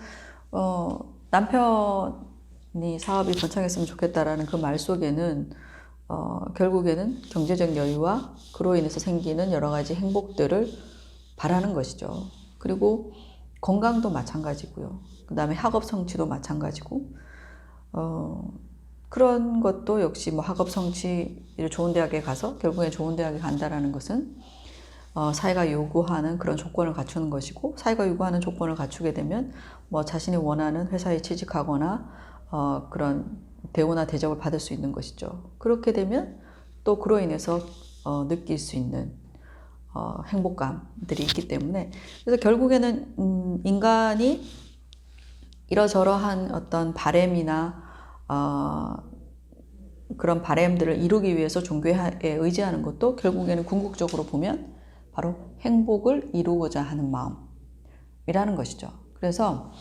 남편이 사업이 번창했으면 좋겠다라는 그 말 속에는 결국에는 경제적 여유와 그로 인해서 생기는 여러 가지 행복들을 바라는 것이죠. 그리고 건강도 마찬가지고요. 그 다음에 학업 성취도 마찬가지고, 그런 것도 역시 뭐 학업 성취를 좋은 대학에 가서 결국에 좋은 대학에 간다라는 것은 사회가 요구하는 그런 조건을 갖추는 것이고, 사회가 요구하는 조건을 갖추게 되면 뭐 자신이 원하는 회사에 취직하거나 그런 대우나 대접을 받을 수 있는 것이죠. 그렇게 되면 또 그로 인해서 느낄 수 있는 행복감들이 있기 때문에, 그래서 결국에는 인간이 이러저러한 어떤 바램이나 그런 바램들을 이루기 위해서 종교에 의지하는 것도 결국에는 궁극적으로 보면 바로 행복을 이루고자 하는 마음이라는 것이죠. 그래서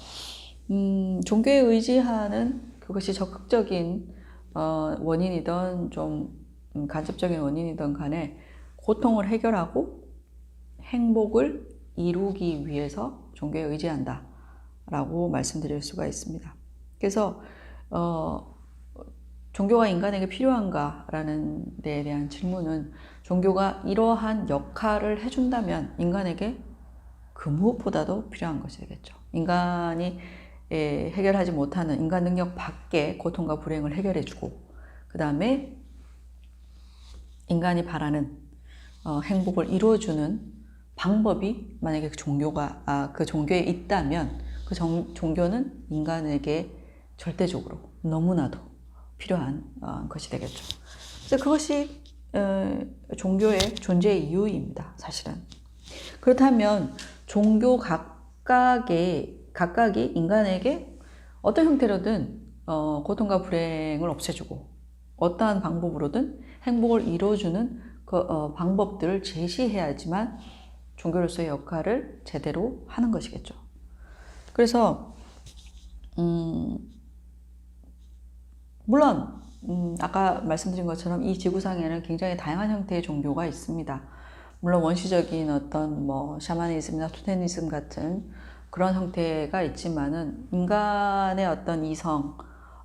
종교에 의지하는 그것이 적극적인 원인이든 좀 간접적인 원인이든 간에 고통을 해결하고 행복을 이루기 위해서 종교에 의지한다 라고 말씀드릴 수가 있습니다. 그래서 종교가 인간에게 필요한가 라는 데에 대한 질문은, 종교가 이러한 역할을 해준다면 인간에게 그 무엇보다도 필요한 것이 되겠죠. 인간이 해결하지 못하는 인간 능력 밖의 고통과 불행을 해결해주고, 그 다음에 인간이 바라는 행복을 이루어주는 방법이 만약에 그 종교에 있다면 그 종교는 인간에게 절대적으로 너무나도 필요한 것이 되겠죠. 그래서 그것이 종교의 존재의 이유입니다, 사실은. 그렇다면 종교 각각이 인간에게 어떤 형태로든 고통과 불행을 없애주고 어떠한 방법으로든 행복을 이루어주는 그 방법들을 제시해야지만 종교로서의 역할을 제대로 하는 것이겠죠. 그래서 물론 아까 말씀드린 것처럼 이 지구상에는 굉장히 다양한 형태의 종교가 있습니다. 물론 원시적인 어떤 뭐 샤머니즘이나 토테미즘 같은 그런 형태가 있지만은 인간의 어떤 이성,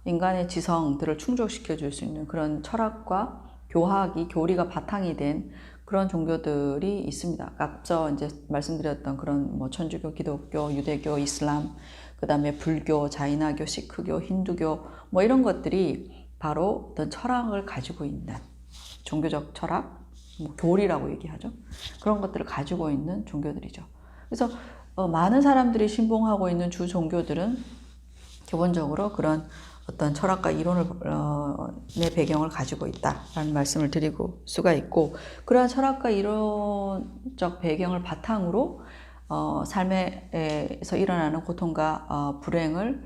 인간의 지성들을 충족시켜 줄 수 있는 그런 철학과 교리가 바탕이 된 그런 종교들이 있습니다. 앞서 이제 말씀드렸던 그런 뭐 천주교, 기독교, 유대교, 이슬람, 그 다음에 불교, 자이나교, 시크교, 힌두교 뭐 이런 것들이 바로 어떤 철학을 가지고 있는 종교적 철학, 뭐 교리라고 얘기하죠. 그런 것들을 가지고 있는 종교들이죠. 그래서 많은 사람들이 신봉하고 있는 주 종교들은 기본적으로 그런 어떤 철학과 이론의 배경을 가지고 있다라는 말씀을 드리고 수가 있고, 그러한 철학과 이론적 배경을 바탕으로 삶에서 일어나는 고통과 불행을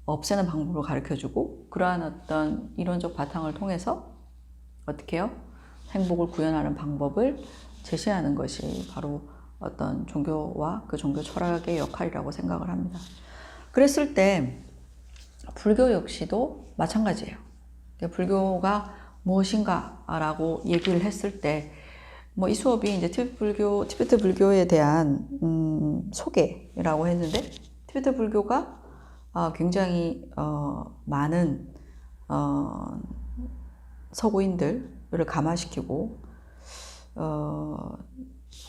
없애는 방법을 가르쳐주고, 그러한 어떤 이론적 바탕을 통해서 어떻게 해요? 행복을 구현하는 방법을 제시하는 것이 바로 어떤 종교와 그 종교 철학의 역할이라고 생각을 합니다. 그랬을 때 불교 역시도 마찬가지예요. 불교가 무엇인가라고 얘기를 했을 때, 뭐 이 수업이 이제 티베트 불교에 대한 소개라고 했는데, 티베트 불교가 굉장히 많은 서구인들을 감화시키고,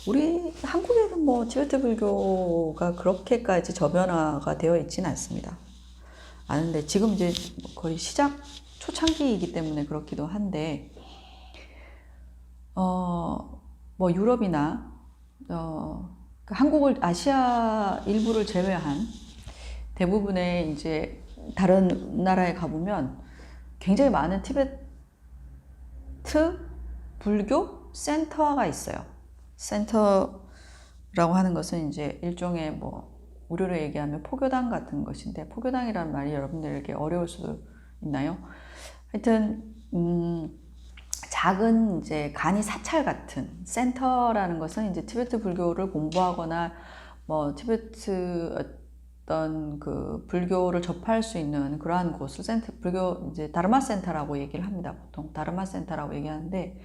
우리 한국에는 뭐 티베트 불교가 그렇게까지 저변화가 되어 있지는 않습니다. 아는데 지금 이제 거의 시작 초창기이기 때문에 그렇기도 한데, 뭐 유럽이나 한국을 아시아 일부를 제외한 대부분의 이제 다른 나라에 가보면 굉장히 많은 티베트 불교 센터가 있어요. 센터라고 하는 것은 이제 일종의 뭐 우리로 얘기하면 포교당 같은 것인데, 포교당이라는 말이 여러분들에게 어려울 수도 있나요? 하여튼 작은 이제 간이 사찰 같은 센터라는 것은 이제 티베트 불교를 공부하거나 뭐 티베트 어떤 그 불교를 접할 수 있는 그러한 곳을 불교 이제 다르마 센터라고 얘기를 합니다. 보통 다르마 센터라고 얘기하는데,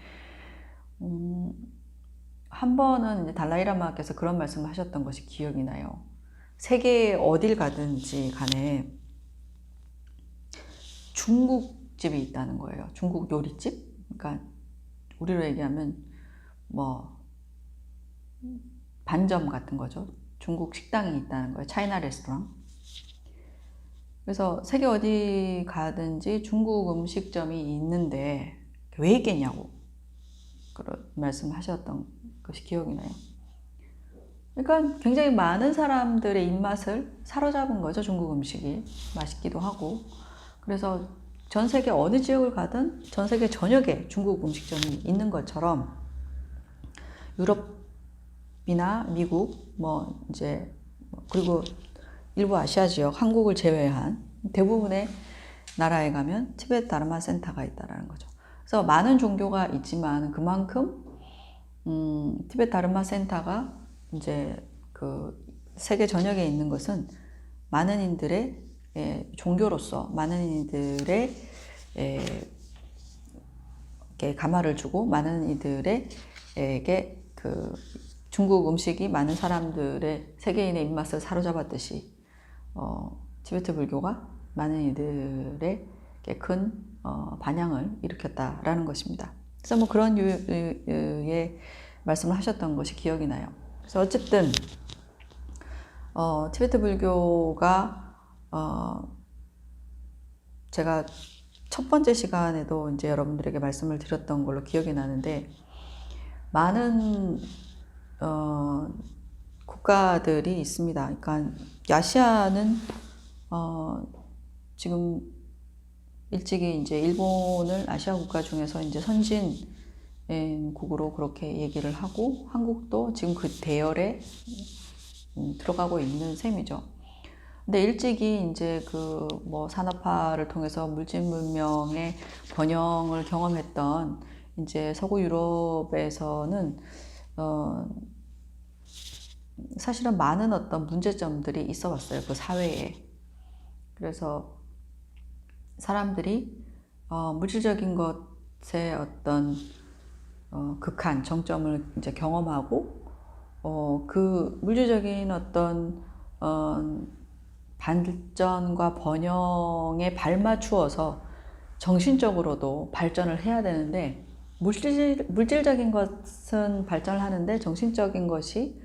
한 번은 이제 달라이라마께서 그런 말씀을 하셨던 것이 기억이 나요. 세계 어딜 가든지 간에 중국집이 있다는 거예요. 중국 요리집? 그러니까 우리로 얘기하면 뭐 반점 같은 거죠. 중국 식당이 있다는 거예요. 차이나 레스토랑. 그래서 세계 어디 가든지 중국 음식점이 있는데 왜 있겠냐고 그런 말씀하셨던 것이 기억이 나요. 그러니까 굉장히 많은 사람들의 입맛을 사로잡은 거죠. 중국 음식이 맛있기도 하고. 그래서 전 세계 어느 지역을 가든 전 세계 전역에 중국 음식점이 있는 것처럼, 유럽이나 미국, 뭐 이제 그리고 일부 아시아 지역, 한국을 제외한 대부분의 나라에 가면 티베트 다르마 센터가 있다라는 거죠. 그래서 많은 종교가 있지만 그만큼 티베트 다르마 센터가 이제 그 세계 전역에 있는 것은 많은 이들의 종교로서 많은 이들의 감화를 주고, 많은 이들에게 그 중국 음식이 많은 사람들의 세계인의 입맛을 사로잡았듯이 티베트 불교가 많은 이들의 큰 반향을 일으켰다라는 것입니다. 그래서 뭐 그런 유의 말씀을 하셨던 것이 기억이 나요. 그래서 어쨌든 티베트 불교가 제가 첫 번째 시간에도 이제 여러분들에게 말씀을 드렸던 걸로 기억이 나는데, 많은 국가들이 있습니다. 그러니까 아시아는 지금 일찍이 이제 일본을 아시아 국가 중에서 이제 선진국으로 그렇게 얘기를 하고, 한국도 지금 그 대열에 들어가고 있는 셈이죠. 근데 일찍이 이제 그 뭐 산업화를 통해서 물질 문명의 번영을 경험했던 이제 서구 유럽에서는 사실은 많은 어떤 문제점들이 있어 왔어요. 그 사회에. 그래서 사람들이 물질적인 것의 어떤 극한, 정점을 이제 경험하고 그 물질적인 어떤 발전과 번영에 발맞추어서 정신적으로도 발전을 해야 되는데 물질적인 것은 발전을 하는데 정신적인 것이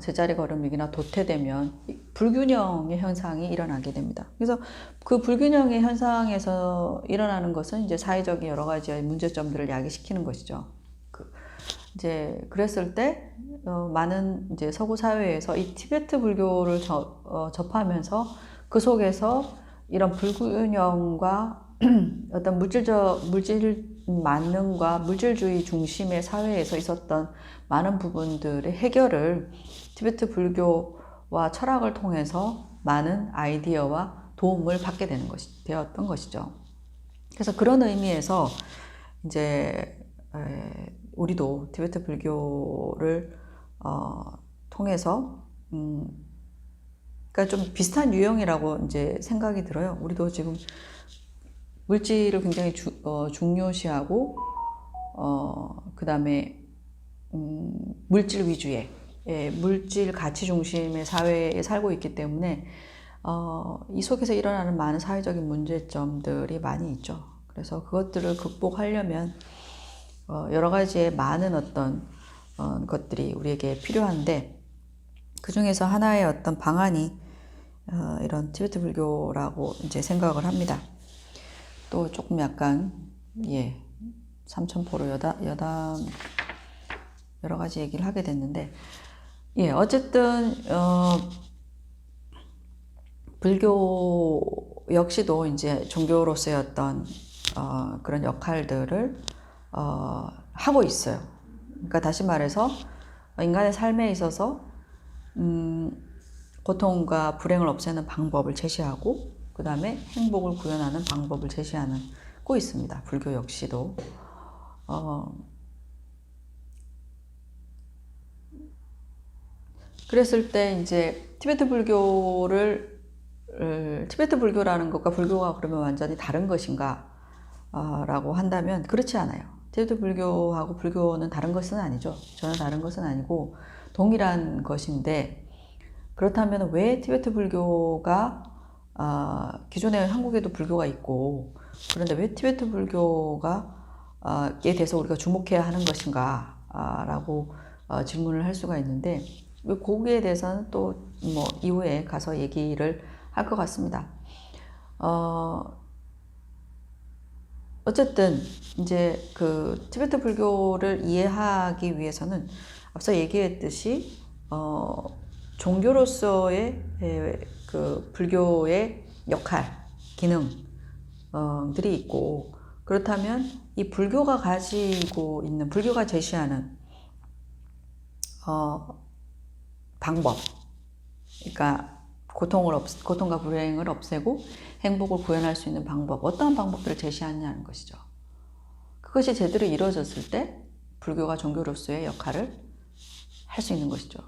제자리 걸음이나 도태되면 불균형의 현상이 일어나게 됩니다. 그래서 그 불균형의 현상에서 일어나는 것은 이제 사회적인 여러 가지의 문제점들을 야기시키는 것이죠. 이제 그랬을 때 많은 이제 서구 사회에서 이 티베트 불교를 접하면서 그 속에서 이런 불균형과 어떤 물질 만능과 물질주의 중심의 사회에서 있었던 많은 부분들의 해결을 티베트 불교와 철학을 통해서 많은 아이디어와 도움을 받게 되었던 것이죠. 그래서 그런 의미에서 이제 우리도 티베트 불교를 통해서 그러니까 좀 비슷한 유형이라고 이제 생각이 들어요. 우리도 지금 물질을 굉장히 중요시하고 그 다음에 물질 위주의 물질 가치 중심의 사회에 살고 있기 때문에 이 속에서 일어나는 많은 사회적인 문제점들이 많이 있죠. 그래서 그것들을 극복하려면 여러 가지의 많은 어떤 것들이 우리에게 필요한데 그 중에서 하나의 어떤 방안이 이런 티베트 불교라고 이제 생각을 합니다. 또 조금 약간 삼천포로 여담 여러 가지 얘기를 하게 됐는데 어쨌든 불교 역시도 이제 종교로서의 어떤 그런 역할들을 하고 있어요. 그러니까 다시 말해서 인간의 삶에 있어서 고통과 불행을 없애는 방법을 제시하고 그 다음에 행복을 구현하는 방법을 제시하고 있습니다. 불교 역시도. 그랬을 때 이제 티베트 불교라는 것과 불교가 그러면 완전히 다른 것인가 라고 한다면 그렇지 않아요. 티베트 불교하고 불교는 다른 것은 아니죠. 전혀 다른 것은 아니고 동일한 것인데 그렇다면 왜 티베트 불교가 기존에 한국에도 불교가 있고 그런데 왜 티베트 불교가 에 대해서 우리가 주목해야 하는 것인가 라고 질문을 할 수가 있는데 거기에 대해서는 또 뭐 이후에 가서 얘기를 할 것 같습니다. 어쨌든 이제 그 티베트 불교를 이해하기 위해서는 앞서 얘기했듯이 종교로서의 그 불교의 역할, 기능들이 있고 그렇다면 이 불교가 가지고 있는 불교가 제시하는 방법, 그러니까 고통과 불행을 없애고 행복을 구현할 수 있는 방법, 어떠한 방법들을 제시하느냐는 것이죠. 그것이 제대로 이루어졌을 때 불교가 종교로서의 역할을 할 수 있는 것이죠.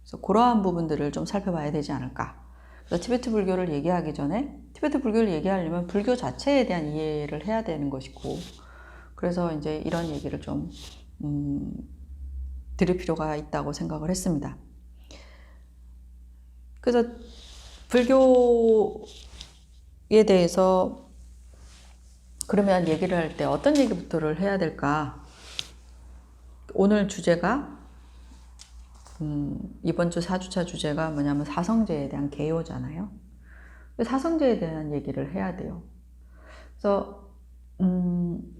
그래서 그러한 부분들을 좀 살펴봐야 되지 않을까. 그래서 티베트 불교를 얘기하기 전에 티베트 불교를 얘기하려면 불교 자체에 대한 이해를 해야 되는 것이고 그래서 이제 이런 얘기를 좀 드릴 필요가 있다고 생각을 했습니다. 그래서 불교에 대해서 그러면 얘기를 할 때 어떤 얘기부터를 해야 될까? 오늘 주제가 이번 주 4주차 주제가 뭐냐면 사성제에 대한 개요잖아요. 사성제에 대한 얘기를 해야 돼요. 그래서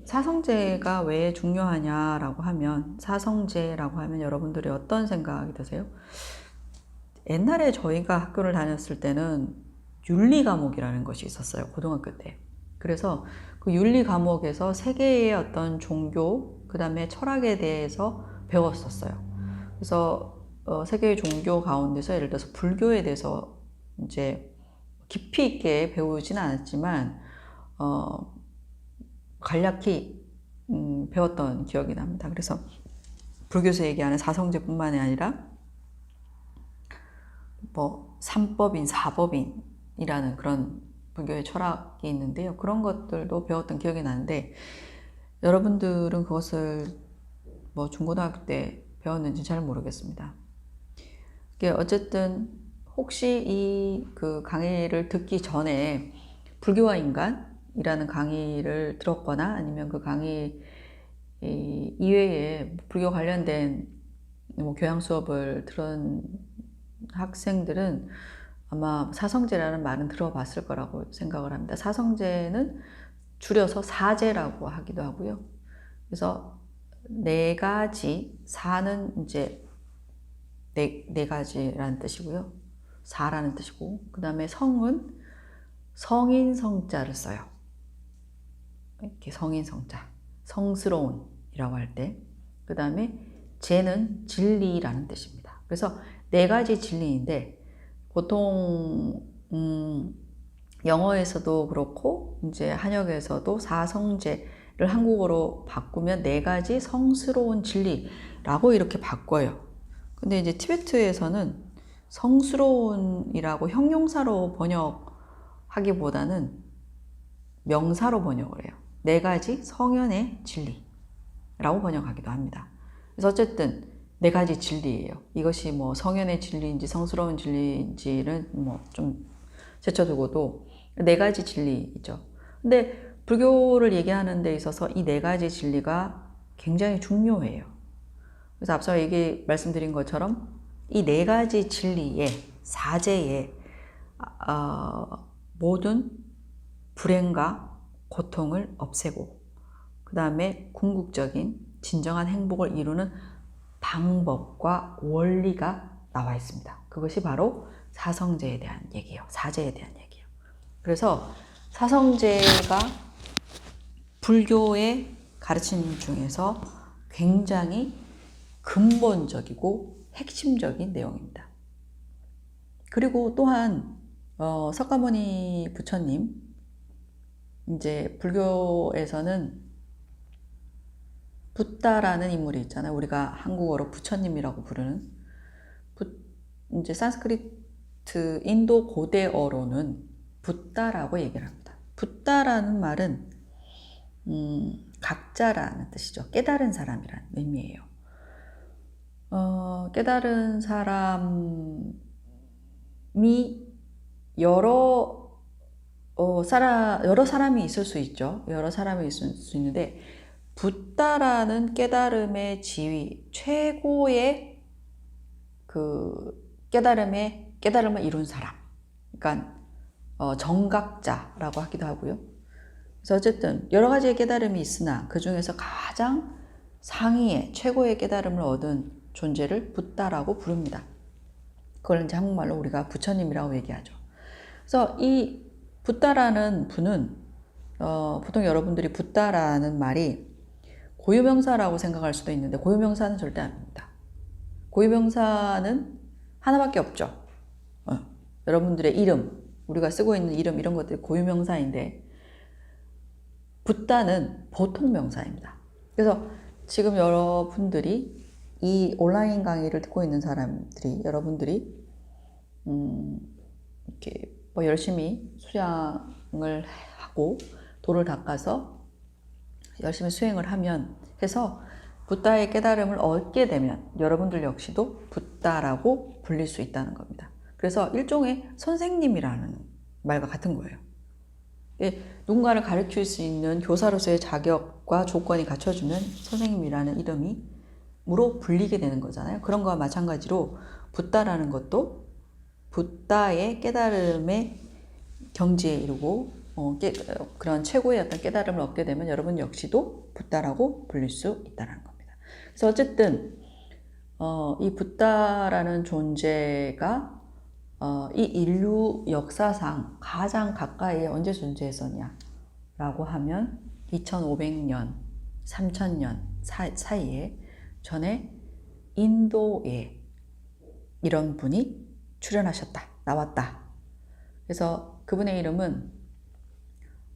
사성제가 왜 중요하냐라고 하면 사성제라고 하면 여러분들이 어떤 생각이 드세요? 옛날에 저희가 학교를 다녔을 때는 윤리 과목이라는 것이 있었어요. 고등학교 때. 그래서 그 윤리 과목에서 세계의 어떤 종교, 그 다음에 철학에 대해서 배웠었어요. 그래서 세계의 종교 가운데서 예를 들어서 불교에 대해서 이제 깊이 있게 배우지는 않았지만 간략히 배웠던 기억이 납니다. 그래서 불교에서 얘기하는 사성제뿐만이 아니라 뭐 삼법인, 사법인이라는 그런 불교의 철학이 있는데요. 그런 것들도 배웠던 기억이 나는데 여러분들은 그것을 뭐 중고등학교 때 배웠는지 잘 모르겠습니다. 어쨌든 혹시 이 그 강의를 듣기 전에 불교와 인간이라는 강의를 들었거나 아니면 그 강의 이외에 불교 관련된 뭐 교양 수업을 들은 학생들은 아마 사성제라는 말은 들어봤을 거라고 생각을 합니다. 사성제는 줄여서 사제라고 하기도 하고요. 그래서 네 가지, 사는 이제 네 가지라는 뜻이고요. 사라는 뜻이고, 그 다음에 성은 성인 성자를 써요. 이렇게 성인 성자, 성스러운이라고 할 때. 그 다음에 제는 진리라는 뜻입니다. 그래서 네 가지 진리인데 보통 영어에서도 그렇고 이제 한역에서도 사성제를 한국어로 바꾸면 네 가지 성스러운 진리라고 이렇게 바꿔요. 근데 이제 티베트에서는 성스러운이라고 형용사로 번역하기보다는 명사로 번역을 해요. 네 가지 성현의 진리라고 번역하기도 합니다. 그래서 어쨌든 네 가지 진리예요. 이것이 뭐 성현의 진리인지 성스러운 진리인지는 뭐 좀 제쳐두고도 네 가지 진리이죠. 근데 불교를 얘기하는 데 있어서 이 네 가지 진리가 굉장히 중요해요. 그래서 앞서 말씀드린 것처럼 이 네 가지 진리의 사제의 모든 불행과 고통을 없애고 그 다음에 궁극적인 진정한 행복을 이루는 방법과 원리가 나와 있습니다. 그것이 바로 사성제에 대한 얘기예요. 사제에 대한 얘기예요. 그래서 사성제가 불교의 가르침 중에서 굉장히 근본적이고 핵심적인 내용입니다. 그리고 또한 석가모니 부처님, 이제 불교에서는 붓다라는 인물이 있잖아요. 우리가 한국어로 부처님이라고 부르는 이제 산스크리트 인도 고대어로는 붓다라고 얘기를 합니다. 붓다라는 말은 각자라는 뜻이죠. 깨달은 사람이라는 의미예요. 깨달은 사람이 여러 사람이 있을 수 있죠. 여러 사람이 있을 수 있는데 붓다라는 깨달음의 지위, 최고의 그 깨달음을 이룬 사람. 그러니까 정각자라고 하기도 하고요. 그래서 어쨌든 여러 가지의 깨달음이 있으나 그 중에서 가장 상위의 최고의 깨달음을 얻은 존재를 붓다라고 부릅니다. 그걸 이제 한국말로 우리가 부처님이라고 얘기하죠. 그래서 이 붓다라는 분은 보통 여러분들이 붓다라는 말이 고유명사라고 생각할 수도 있는데 고유명사는 절대 아닙니다. 고유명사는 하나밖에 없죠. 여러분들의 이름, 우리가 쓰고 있는 이름 이런 것들이 고유명사인데 붓다는 보통명사입니다. 그래서 지금 여러분들이 이 온라인 강의를 듣고 있는 사람들이 여러분들이 이렇게 뭐 열심히 수양을 하고 도를 닦아서 열심히 수행을 하면 해서 붓다의 깨달음을 얻게 되면 여러분들 역시도 붓다라고 불릴 수 있다는 겁니다. 그래서 일종의 선생님이라는 말과 같은 거예요. 누군가를 가르칠 수 있는 교사로서의 자격과 조건이 갖춰주면 선생님이라는 이름으로 불리게 되는 거잖아요. 그런 거와 마찬가지로 붓다라는 것도 붓다의 깨달음의 경지에 이르고 그런 최고의 어떤 깨달음을 얻게 되면 여러분 역시도 붓다라고 불릴 수 있다는 겁니다. 그래서 어쨌든 이 붓다라는 존재가 이 인류 역사상 가장 가까이에 언제 존재했었냐라고 하면 2500년, 3000년 사이에 전에 인도에 이런 분이 출현하셨다, 나왔다. 그래서 그분의 이름은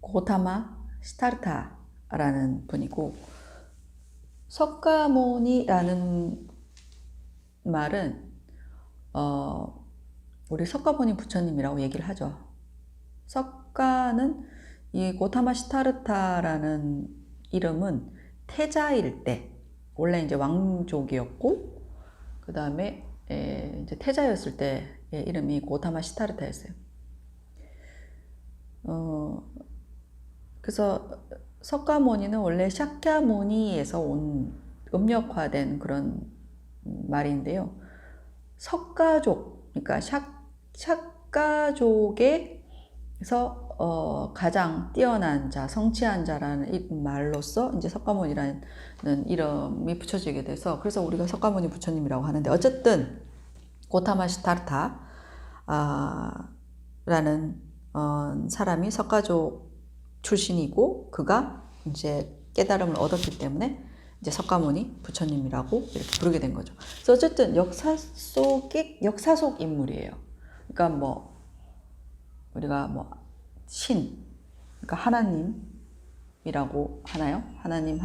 고타마 시타르타라는 분이고 석가모니라는 말은 우리 석가모니 부처님이라고 얘기를 하죠. 석가는 이 고타마 시타르타라는 이름은 태자일 때 원래 이제 왕족이었고 그 다음에 이제 태자였을 때의 이름이 고타마 시타르타였어요. 그래서 석가모니는 원래 샤캬모니에서 온 음력화된 그런 말인데요. 석가족, 그러니까 샤가족에서 가장 뛰어난 자, 성취한 자라는 말로써 이제 석가모니라는 이름이 붙여지게 돼서 그래서 우리가 석가모니 부처님이라고 하는데 어쨌든 고타마 시타르타 라는 사람이 석가족 출신이고 그가 이제 깨달음을 얻었기 때문에 이제 석가모니 부처님이라고 이렇게 부르게 된 거죠. 그래서 어쨌든 역사 속 인물이에요. 그러니까 뭐 우리가 뭐 신, 그러니까 하나님이라고 하나요? 하나님,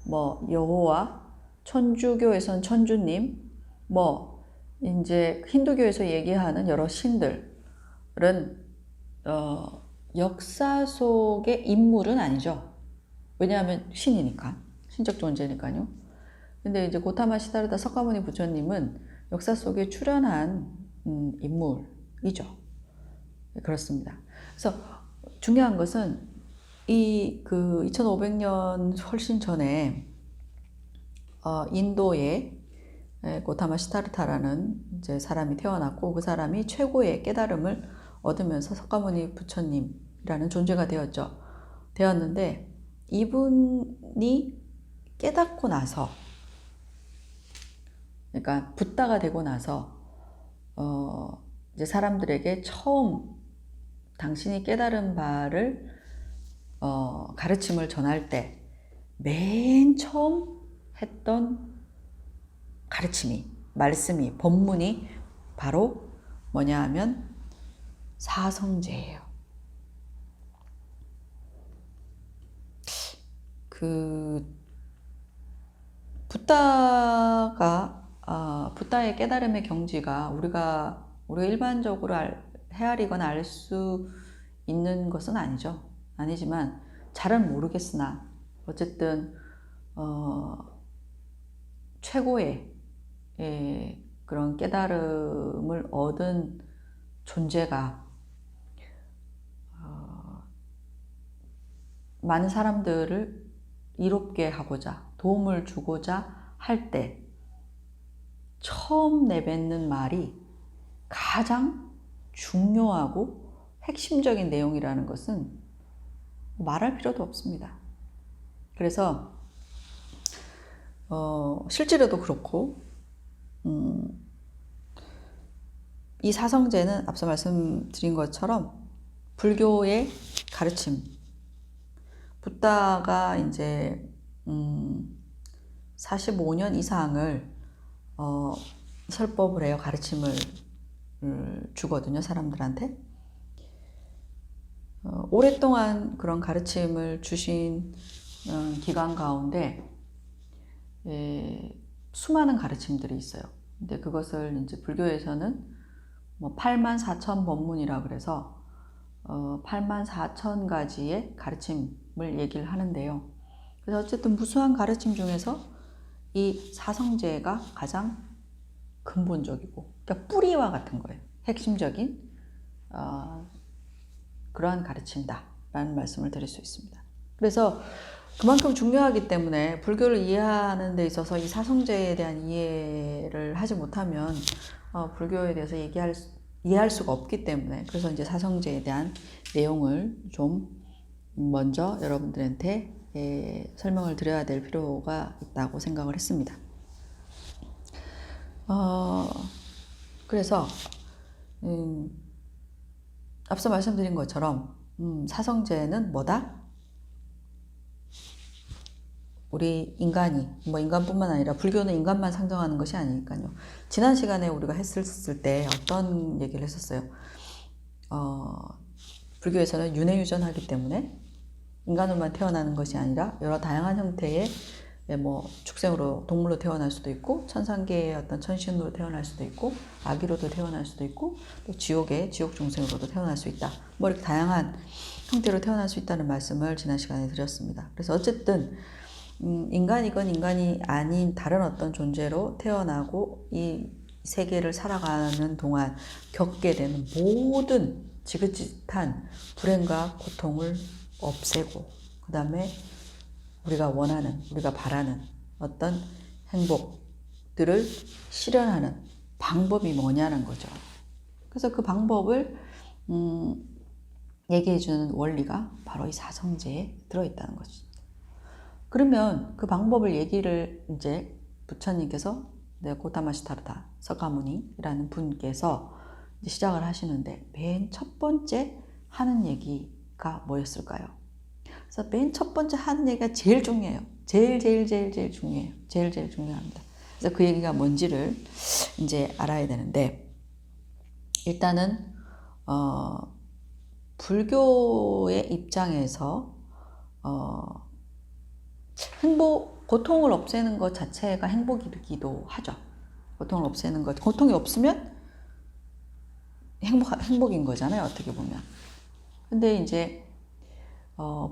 뭐 여호와, 천주교에서는 천주님, 뭐 이제 힌두교에서 얘기하는 여러 신들은 역사 속의 인물은 아니죠. 왜냐하면 신이니까, 신적 존재니까요. 근데 이제 고타마 시다르다 석가모니 부처님은 역사 속에 출연한 인물이죠. 그렇습니다. 그래서 중요한 것은 이 그 2500년 훨씬 전에 인도에 고타마 시타르타라는 이제 사람이 태어났고 그 사람이 최고의 깨달음을 얻으면서 석가모니 부처님이라는 존재가 되었는데 이분이 깨닫고 나서 그러니까 붓다가 되고 나서 이제 사람들에게 처음 당신이 깨달은 바를 가르침을 전할 때 맨 처음 했던 말씀이, 법문이 바로 뭐냐 하면 사성제예요. 붓다의 깨달음의 경지가 우리가 일반적으로 헤아리거나 알 수 있는 것은 아니지만 잘은 모르겠으나 어쨌든 최고의 그런 깨달음을 얻은 존재가 많은 사람들을 이롭게 하고자 도움을 주고자 할 때 처음 내뱉는 말이 가장 중요하고 핵심적인 내용이라는 것은 말할 필요도 없습니다. 그래서 실제로도 그렇고 이 사성제는 앞서 말씀드린 것처럼 불교의 가르침, 붓다가 이제 45년 이상을 설법을 해요. 가르침을 주거든요, 사람들한테. 오랫동안 그런 가르침을 주신 기간 가운데 수많은 가르침들이 있어요. 근데 그것을 이제 불교에서는 뭐 84,000 법문이라 그래서 84,000가지의 가르침을 얘기를 하는데요. 그래서 어쨌든 무수한 가르침 중에서 이 사성제가 가장 근본적이고, 그러니까 뿌리와 같은 거예요. 핵심적인 그러한 가르침이다라는 말씀을 드릴 수 있습니다. 그래서 그만큼 중요하기 때문에 불교를 이해하는 데 있어서 이 사성제에 대한 이해를 하지 못하면 불교에 대해서 이해할 수가 없기 때문에 그래서 이제 사성제에 대한 내용을 좀 먼저 여러분들한테 설명을 드려야 될 필요가 있다고 생각을 했습니다. 그래서 앞서 말씀드린 것처럼 사성제는 뭐다? 우리 인간이, 뭐 인간뿐만 아니라 불교는 인간만 상정하는 것이 아니니까요. 지난 시간에 우리가 했을 때 어떤 얘기를 했었어요? 불교에서는 윤회유전하기 때문에 인간으로만 태어나는 것이 아니라 여러 다양한 형태의 뭐 축생으로 동물로 태어날 수도 있고 천상계의 어떤 천신으로 태어날 수도 있고 아기로도 태어날 수도 있고 또 지옥의 지옥 중생으로도 태어날 수 있다. 뭐 이렇게 다양한 형태로 태어날 수 있다는 말씀을 지난 시간에 드렸습니다. 그래서 어쨌든 인간이건 인간이 아닌 다른 어떤 존재로 태어나고 이 세계를 살아가는 동안 겪게 되는 모든 지긋지긋한 불행과 고통을 없애고 그 다음에 우리가 원하는, 우리가 바라는 어떤 행복들을 실현하는 방법이 뭐냐는 거죠. 그래서 그 방법을 얘기해주는 원리가 바로 이 사성제에 들어있다는 거죠. 그러면 그 방법을 얘기를 이제 부처님께서 고타마시타르다 서가모니라는 분께서 이제 시작을 하시는데 맨 첫 번째 하는 얘기가 뭐였을까요? 그래서 맨 첫 번째 하는 얘기가 제일 중요해요. 제일 중요해요. 제일 중요합니다. 그래서 그 얘기가 뭔지를 이제 알아야 되는데 일단은 불교의 입장에서 고통을 없애는 것 자체가 행복이기도 하죠. 고통을 없애는 것, 고통이 없으면 행복인 거잖아요, 어떻게 보면. 근데 이제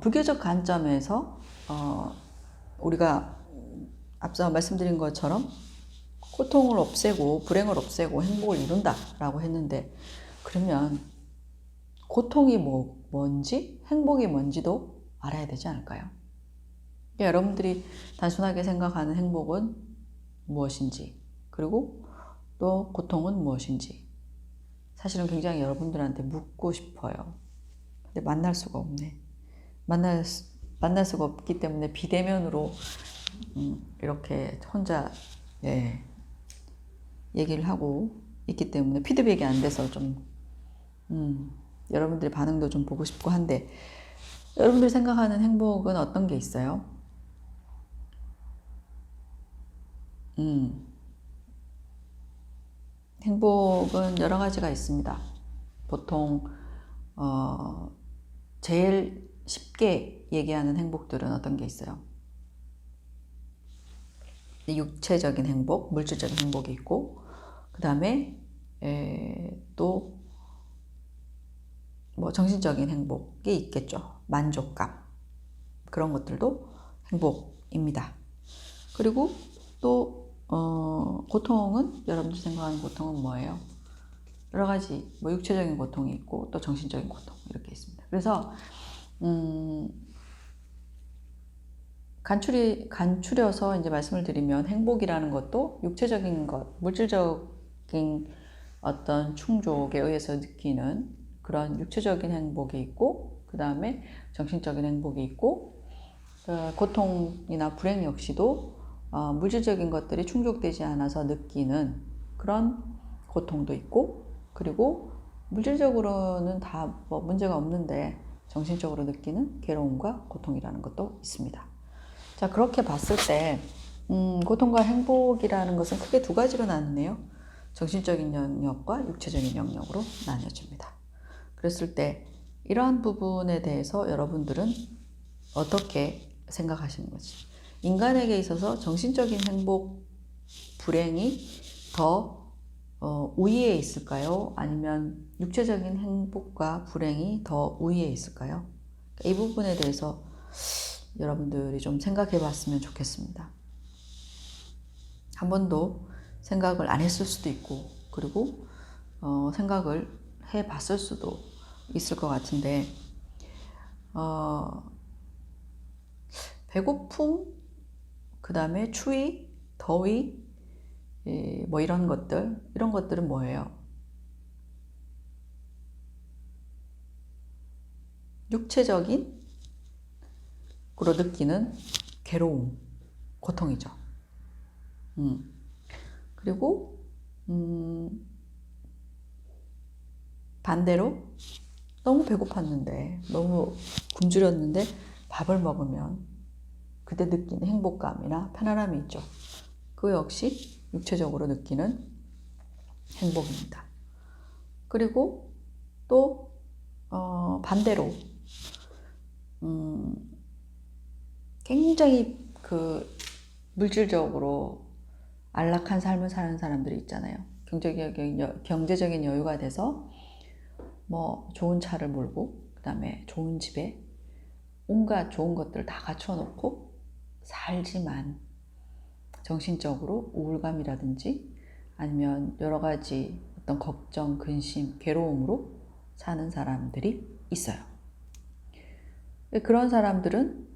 불교적 관점에서 우리가 앞서 말씀드린 것처럼 고통을 없애고 불행을 없애고 행복을 이룬다라고 했는데 그러면 고통이 뭔지 행복이 뭔지도 알아야 되지 않을까요? 여러분들이 단순하게 생각하는 행복은 무엇인지 그리고 또 고통은 무엇인지 사실은 굉장히 여러분들한테 묻고 싶어요. 근데 만날 수가 없네. 만날 수가 없기 때문에 비대면으로 이렇게 혼자 얘기를 하고 있기 때문에 피드백이 안 돼서 좀 여러분들의 반응도 좀 보고 싶고 한데 여러분들이 생각하는 행복은 어떤 게 있어요? 행복은 여러 가지가 있습니다. 보통 제일 쉽게 얘기하는 행복들은 어떤 게 있어요? 육체적인 행복, 물질적인 행복이 있고 그 다음에 또 뭐 정신적인 행복이 있겠죠. 만족감 그런 것들도 행복입니다. 그리고 또 고통은 여러분들 생각하는 고통은 뭐예요? 여러 가지 뭐 육체적인 고통이 있고 또 정신적인 고통 이렇게 있습니다. 그래서 간추려서 이제 말씀을 드리면 행복이라는 것도 육체적인 것, 물질적인 어떤 충족에 의해서 느끼는 그런 육체적인 행복이 있고 그 다음에 정신적인 행복이 있고 고통이나 불행 역시도 물질적인 것들이 충족되지 않아서 느끼는 그런 고통도 있고 그리고 물질적으로는 다 뭐 문제가 없는데 정신적으로 느끼는 괴로움과 고통이라는 것도 있습니다. 자, 그렇게 봤을 때 고통과 행복이라는 것은 크게 두 가지로 나뉘네요. 정신적인 영역과 육체적인 영역으로 나뉘어집니다. 그랬을 때 이러한 부분에 대해서 여러분들은 어떻게 생각하시는 거지? 인간에게 있어서 정신적인 행복, 불행이 더 우위에 있을까요? 아니면 육체적인 행복과 불행이 더 우위에 있을까요? 이 부분에 대해서 여러분들이 좀 생각해 봤으면 좋겠습니다. 한 번도 생각을 안 했을 수도 있고 그리고 생각을 해 봤을 수도 있을 것 같은데 배고픔, 그 다음에 추위, 더위 뭐 이런 것들은 뭐예요? 육체적인 으로 느끼는 괴로움, 고통이죠. 그리고 반대로 너무 배고팠는데 너무 굶주렸는데 밥을 먹으면 그때 느끼는 행복감이나 편안함이 있죠. 그거 역시 육체적으로 느끼는 행복입니다. 그리고 또 반대로 굉장히 그 물질적으로 안락한 삶을 사는 사람들이 있잖아요. 경제적인 여유가 돼서 뭐 좋은 차를 몰고 그 다음에 좋은 집에 온갖 좋은 것들을 다 갖춰 놓고 살지만 정신적으로 우울감이라든지 아니면 여러 가지 어떤 걱정, 근심, 괴로움으로 사는 사람들이 있어요. 그런 사람들은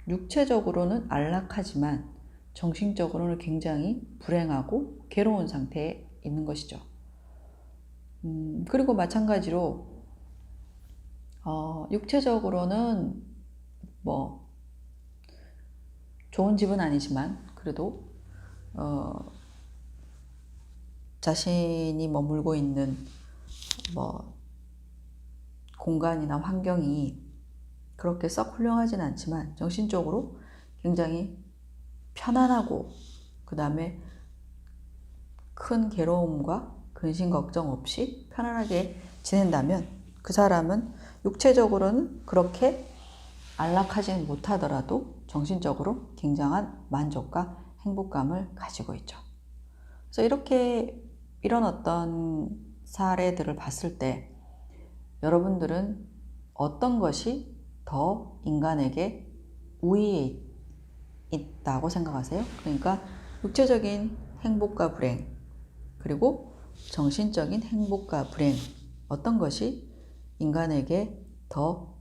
육체적으로는 안락하지만 정신적으로는 굉장히 불행하고 괴로운 상태에 있는 것이죠. 그리고 마찬가지로 육체적으로는 뭐 좋은 집은 아니지만 그래도 자신이 머물고 있는 뭐 공간이나 환경이 그렇게 썩 훌륭하진 않지만 정신적으로 굉장히 편안하고 그 다음에 큰 괴로움과 근심 걱정 없이 편안하게 지낸다면 그 사람은 육체적으로는 그렇게 안락하지는 못하더라도 정신적으로 굉장한 만족과 행복감을 가지고 있죠. 그래서 이런 어떤 사례들을 봤을 때 여러분들은 어떤 것이 더 인간에게 우위에 있다고 생각하세요? 그러니까 육체적인 행복과 불행, 그리고 정신적인 행복과 불행, 어떤 것이 인간에게 더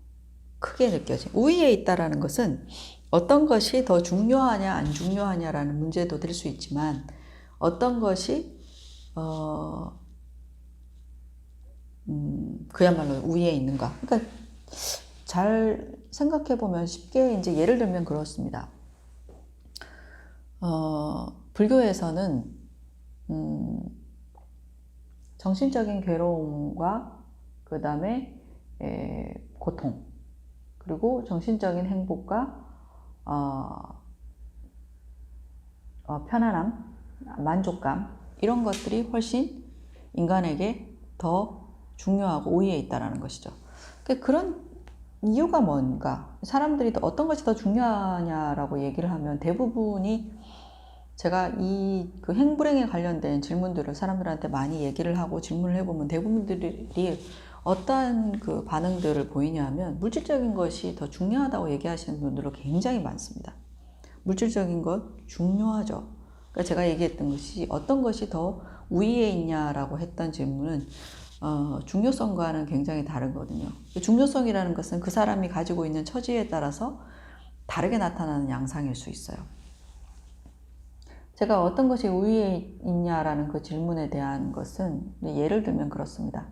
크게 우위에 있다라는 것은 어떤 것이 더 중요하냐 안 중요하냐라는 문제도 될 수 있지만 어떤 것이 그야말로 우위에 있는가. 그러니까 잘 생각해 보면 쉽게 이제 예를 들면 그렇습니다. 불교에서는 정신적인 괴로움과 그 다음에 고통, 그리고 정신적인 행복과 편안함, 만족감, 이런 것들이 훨씬 인간에게 더 중요하고 우위에 있다는 것이죠. 그런 이유가 뭔가, 사람들이 어떤 것이 더 중요하냐라고 얘기를 하면 대부분이, 제가 그 행불행에 관련된 질문들을 사람들한테 많이 얘기를 하고 질문을 해보면 대부분들이 어떠한 그 반응들을 보이냐면 물질적인 것이 더 중요하다고 얘기하시는 분들도 굉장히 많습니다. 물질적인 것 중요하죠. 그러니까 제가 얘기했던 것이 어떤 것이 더 우위에 있냐라고 했던 질문은 중요성과는 굉장히 다르거든요. 중요성이라는 것은 그 사람이 가지고 있는 처지에 따라서 다르게 나타나는 양상일 수 있어요. 제가 어떤 것이 우위에 있냐라는 그 질문에 대한 것은 예를 들면 그렇습니다.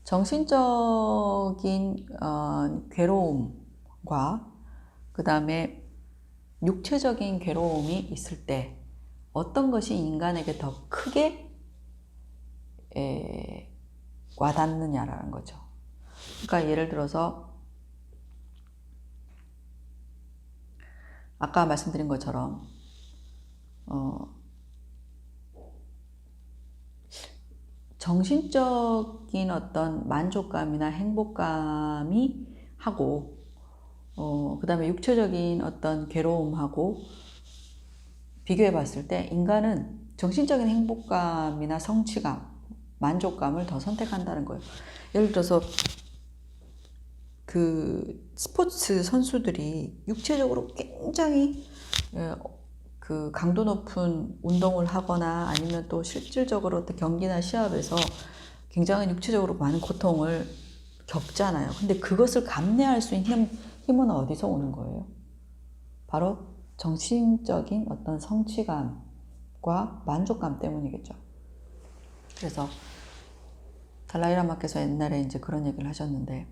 정신적인 괴로움과 그 다음에 육체적인 괴로움이 있을 때 어떤 것이 인간에게 더 크게 와닿느냐라는 거죠. 그러니까 예를 들어서 아까 말씀드린 것처럼 정신적인 어떤 만족감이나 행복감이 하고 그 다음에 육체적인 어떤 괴로움하고 비교해 봤을 때 인간은 정신적인 행복감이나 성취감, 만족감을 더 선택한다는 거예요. 예를 들어서 그 스포츠 선수들이 육체적으로 굉장히 그 강도 높은 운동을 하거나 아니면 또 실질적으로 경기나 시합에서 굉장히 육체적으로 많은 고통을 겪잖아요. 근데 그것을 감내할 수 있는 힘은 어디서 오는 거예요? 바로 정신적인 어떤 성취감과 만족감 때문이겠죠. 그래서 달라이라마께서 옛날에 이제 그런 얘기를 하셨는데,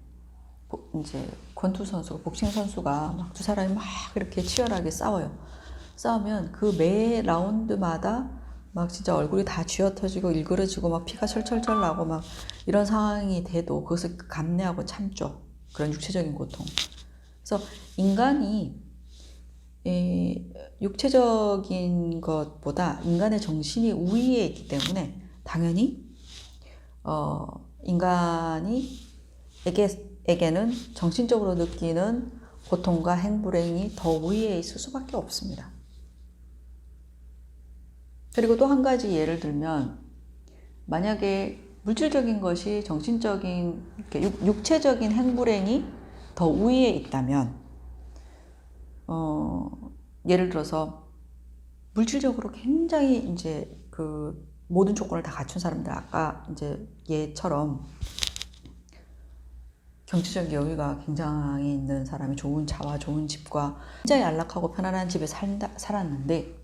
이제 권투 선수가, 복싱 선수가 막 두 사람이 막 이렇게 치열하게 싸워요. 싸우면 그 매 라운드마다 막 진짜 얼굴이 다 쥐어터지고 일그러지고 막 피가 철철철 나고 막 이런 상황이 돼도 그것을 감내하고 참죠. 그런 육체적인 고통. 그래서 인간이 육체적인 것보다 인간의 정신이 우위에 있기 때문에 당연히 인간에게는 정신적으로 느끼는 고통과 행불행이 더 위에 있을 수밖에 없습니다. 그리고 또 한 가지 예를 들면, 만약에 물질적인 것이 정신적인, 육체적인 행불행이 더 위에 있다면, 예를 들어서 물질적으로 굉장히 이제 그 모든 조건을 다 갖춘 사람들, 아까 이제 얘처럼 경제적 여유가 굉장히 있는 사람이 좋은 차와 좋은 집과 굉장히 안락하고 편안한 집에 살았는데,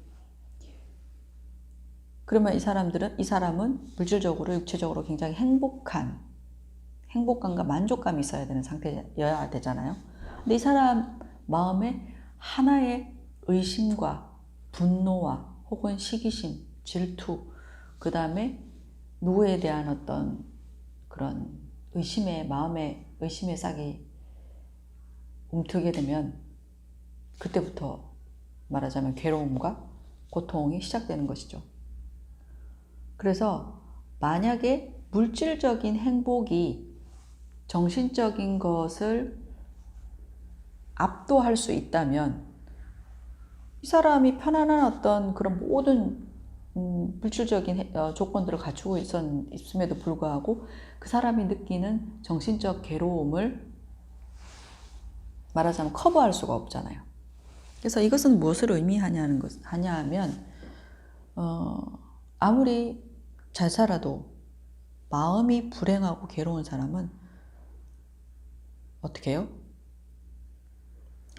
그러면 이 사람은 물질적으로 육체적으로 굉장히 행복감과 만족감이 있어야 되는 상태여야 되잖아요. 근데 이 사람 마음에 하나의 의심과 분노와 혹은 시기심, 질투, 그 다음에 누구에 대한 어떤 그런 마음의 의심의 싹이 움트게 되면 그때부터 말하자면 괴로움과 고통이 시작되는 것이죠. 그래서 만약에 물질적인 행복이 정신적인 것을 압도할 수 있다면 이 사람이 편안한 어떤 그런 모든 물질적인 조건들을 갖추고 있음에도 불구하고 그 사람이 느끼는 정신적 괴로움을 말하자면 커버할 수가 없잖아요. 그래서 이것은 무엇을 의미하냐 하면 아무리 잘 살아도 마음이 불행하고 괴로운 사람은 어떻게 해요?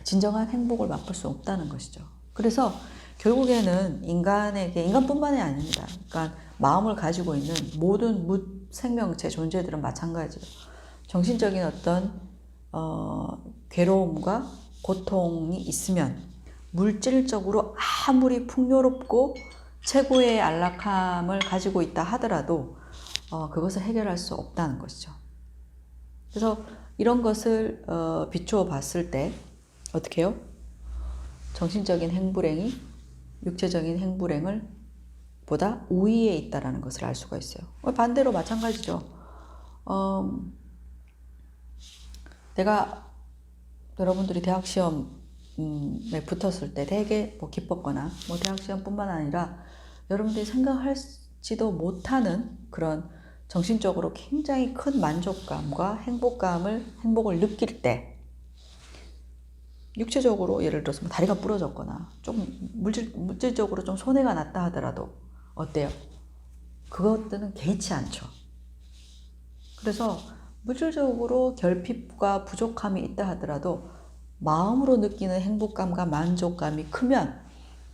진정한 행복을 맛볼 수 없다는 것이죠. 그래서 결국에는 인간뿐만이 아닙니다. 그러니까 마음을 가지고 있는 모든 생명체 존재들은 마찬가지로 정신적인 어떤 괴로움과 고통이 있으면 물질적으로 아무리 풍요롭고 최고의 안락함을 가지고 있다 하더라도 그것을 해결할 수 없다는 것이죠. 그래서 이런 것을 비추어 봤을 때 어떻게 해요? 정신적인 행불행이 육체적인 행불행을 보다 우위에 있다는 것을 알 수가 있어요. 반대로 마찬가지죠. 여러분들이 대학 시험에 붙었을 때 되게 기뻤거나 대학 시험뿐만 아니라 여러분들이 생각할지도 못하는 그런 정신적으로 굉장히 큰 만족감과 행복을 느낄 때 육체적으로 예를 들어서 다리가 부러졌거나 좀 물질적으로 좀 손해가 났다 하더라도 어때요? 그것들은 개의치 않죠. 그래서 물질적으로 결핍과 부족함이 있다 하더라도 마음으로 느끼는 행복감과 만족감이 크면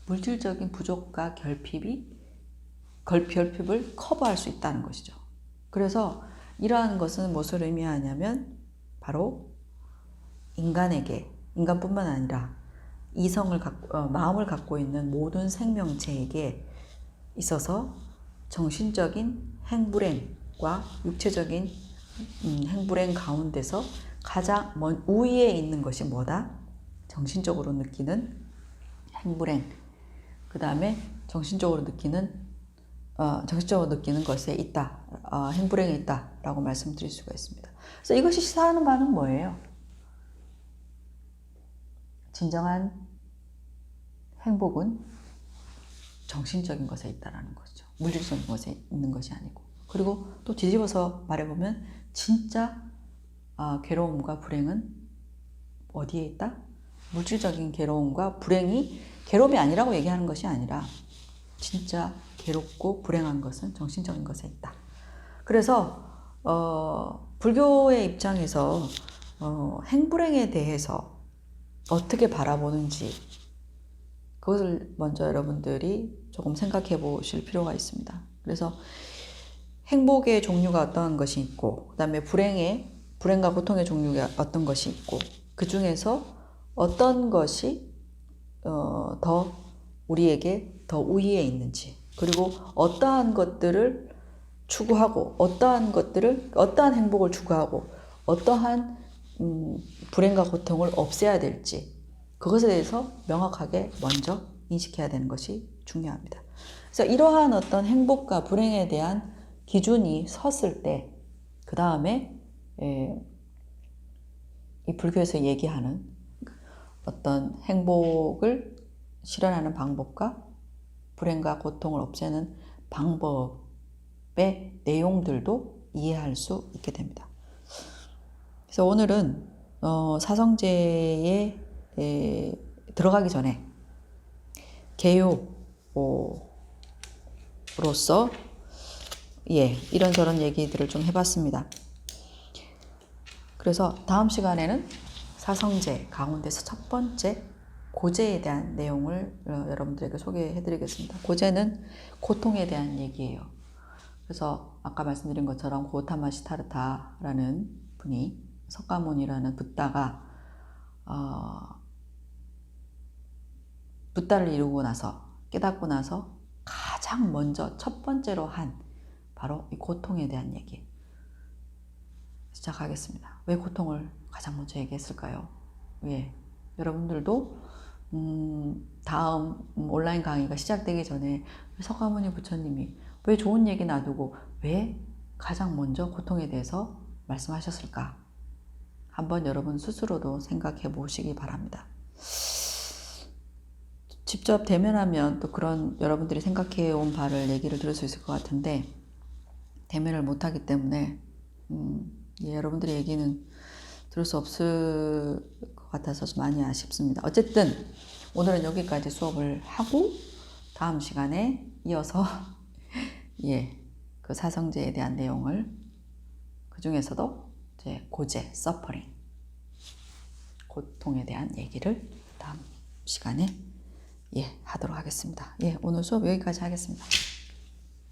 물질적인 부족과 결핍을 커버할 수 있다는 것이죠. 그래서 이러한 것은 무엇을 의미하냐면 바로 인간뿐만 아니라 마음을 갖고 있는 모든 생명체에게 있어서 정신적인 행불행과 육체적인 행불행 가운데서 가장 우위에 있는 것이 뭐다? 정신적으로 느끼는 행불행, 그 다음에 정신적으로 느끼는 것에 있다, 행불행에 있다라고 말씀드릴 수가 있습니다. 그래서 이것이 시사하는 바는 뭐예요? 진정한 행복은 정신적인 것에 있다라는 거죠. 물질적인 것에 있는 것이 아니고. 그리고 또 뒤집어서 말해보면 진짜 괴로움과 불행은 어디에 있다? 물질적인 괴로움과 괴로움이 아니라고 얘기하는 것이 아니라 진짜 괴롭고 불행한 것은 정신적인 것에 있다. 그래서 불교의 입장에서 행불행에 대해서 어떻게 바라보는지 그것을 먼저 여러분들이 조금 생각해 보실 필요가 있습니다. 그래서 행복의 종류가 어떤 것이 있고 그 다음에 불행과 고통의 종류가 어떤 것이 있고 그 중에서 어떤 것이 더 우리에게 더 우위에 있는지, 그리고 어떠한 것들을 추구하고 어떠한 행복을 추구하고 어떠한 불행과 고통을 없애야 될지 그것에 대해서 명확하게 먼저 인식해야 되는 것이 중요합니다. 그래서 이러한 어떤 행복과 불행에 대한 기준이 섰을 때 그 다음에 이 불교에서 얘기하는 어떤 행복을 실현하는 방법과 불행과 고통을 없애는 방법의 내용들도 이해할 수 있게 됩니다. 그래서 오늘은 사성제에 들어가기 전에 개요로서 이런저런 얘기들을 좀 해봤습니다. 그래서 다음 시간에는 사성제 가운데서 첫 번째 고제에 대한 내용을 여러분들에게 소개해드리겠습니다. 고제는 고통에 대한 얘기예요. 그래서 아까 말씀드린 것처럼 고타마 시타르타라는 분이 석가모니라는 붓다가 붓다를 이루고 나서 깨닫고 나서 가장 먼저 첫 번째로 한 바로 이 고통에 대한 얘기 시작하겠습니다. 왜 고통을 가장 먼저 얘기했을까요? 여러분들도 다음 온라인 강의가 시작되기 전에 석가모니 부처님이 왜 좋은 얘기 놔두고 왜 가장 먼저 고통에 대해서 말씀하셨을까? 한번 여러분 스스로도 생각해 보시기 바랍니다. 직접 대면하면 또 그런 여러분들이 생각해 온 바를 얘기를 들을 수 있을 것 같은데 대면을 못하기 때문에 여러분들의 얘기는 들을 수 없을 것 같아서 많이 아쉽습니다. 어쨌든 오늘은 여기까지 수업을 하고 다음 시간에 이어서 그 사성제에 대한 내용을 그 중에서도 이제 고제, 서퍼링, 고통에 대한 얘기를 다음 시간에 하도록 하겠습니다. 오늘 수업 여기까지 하겠습니다.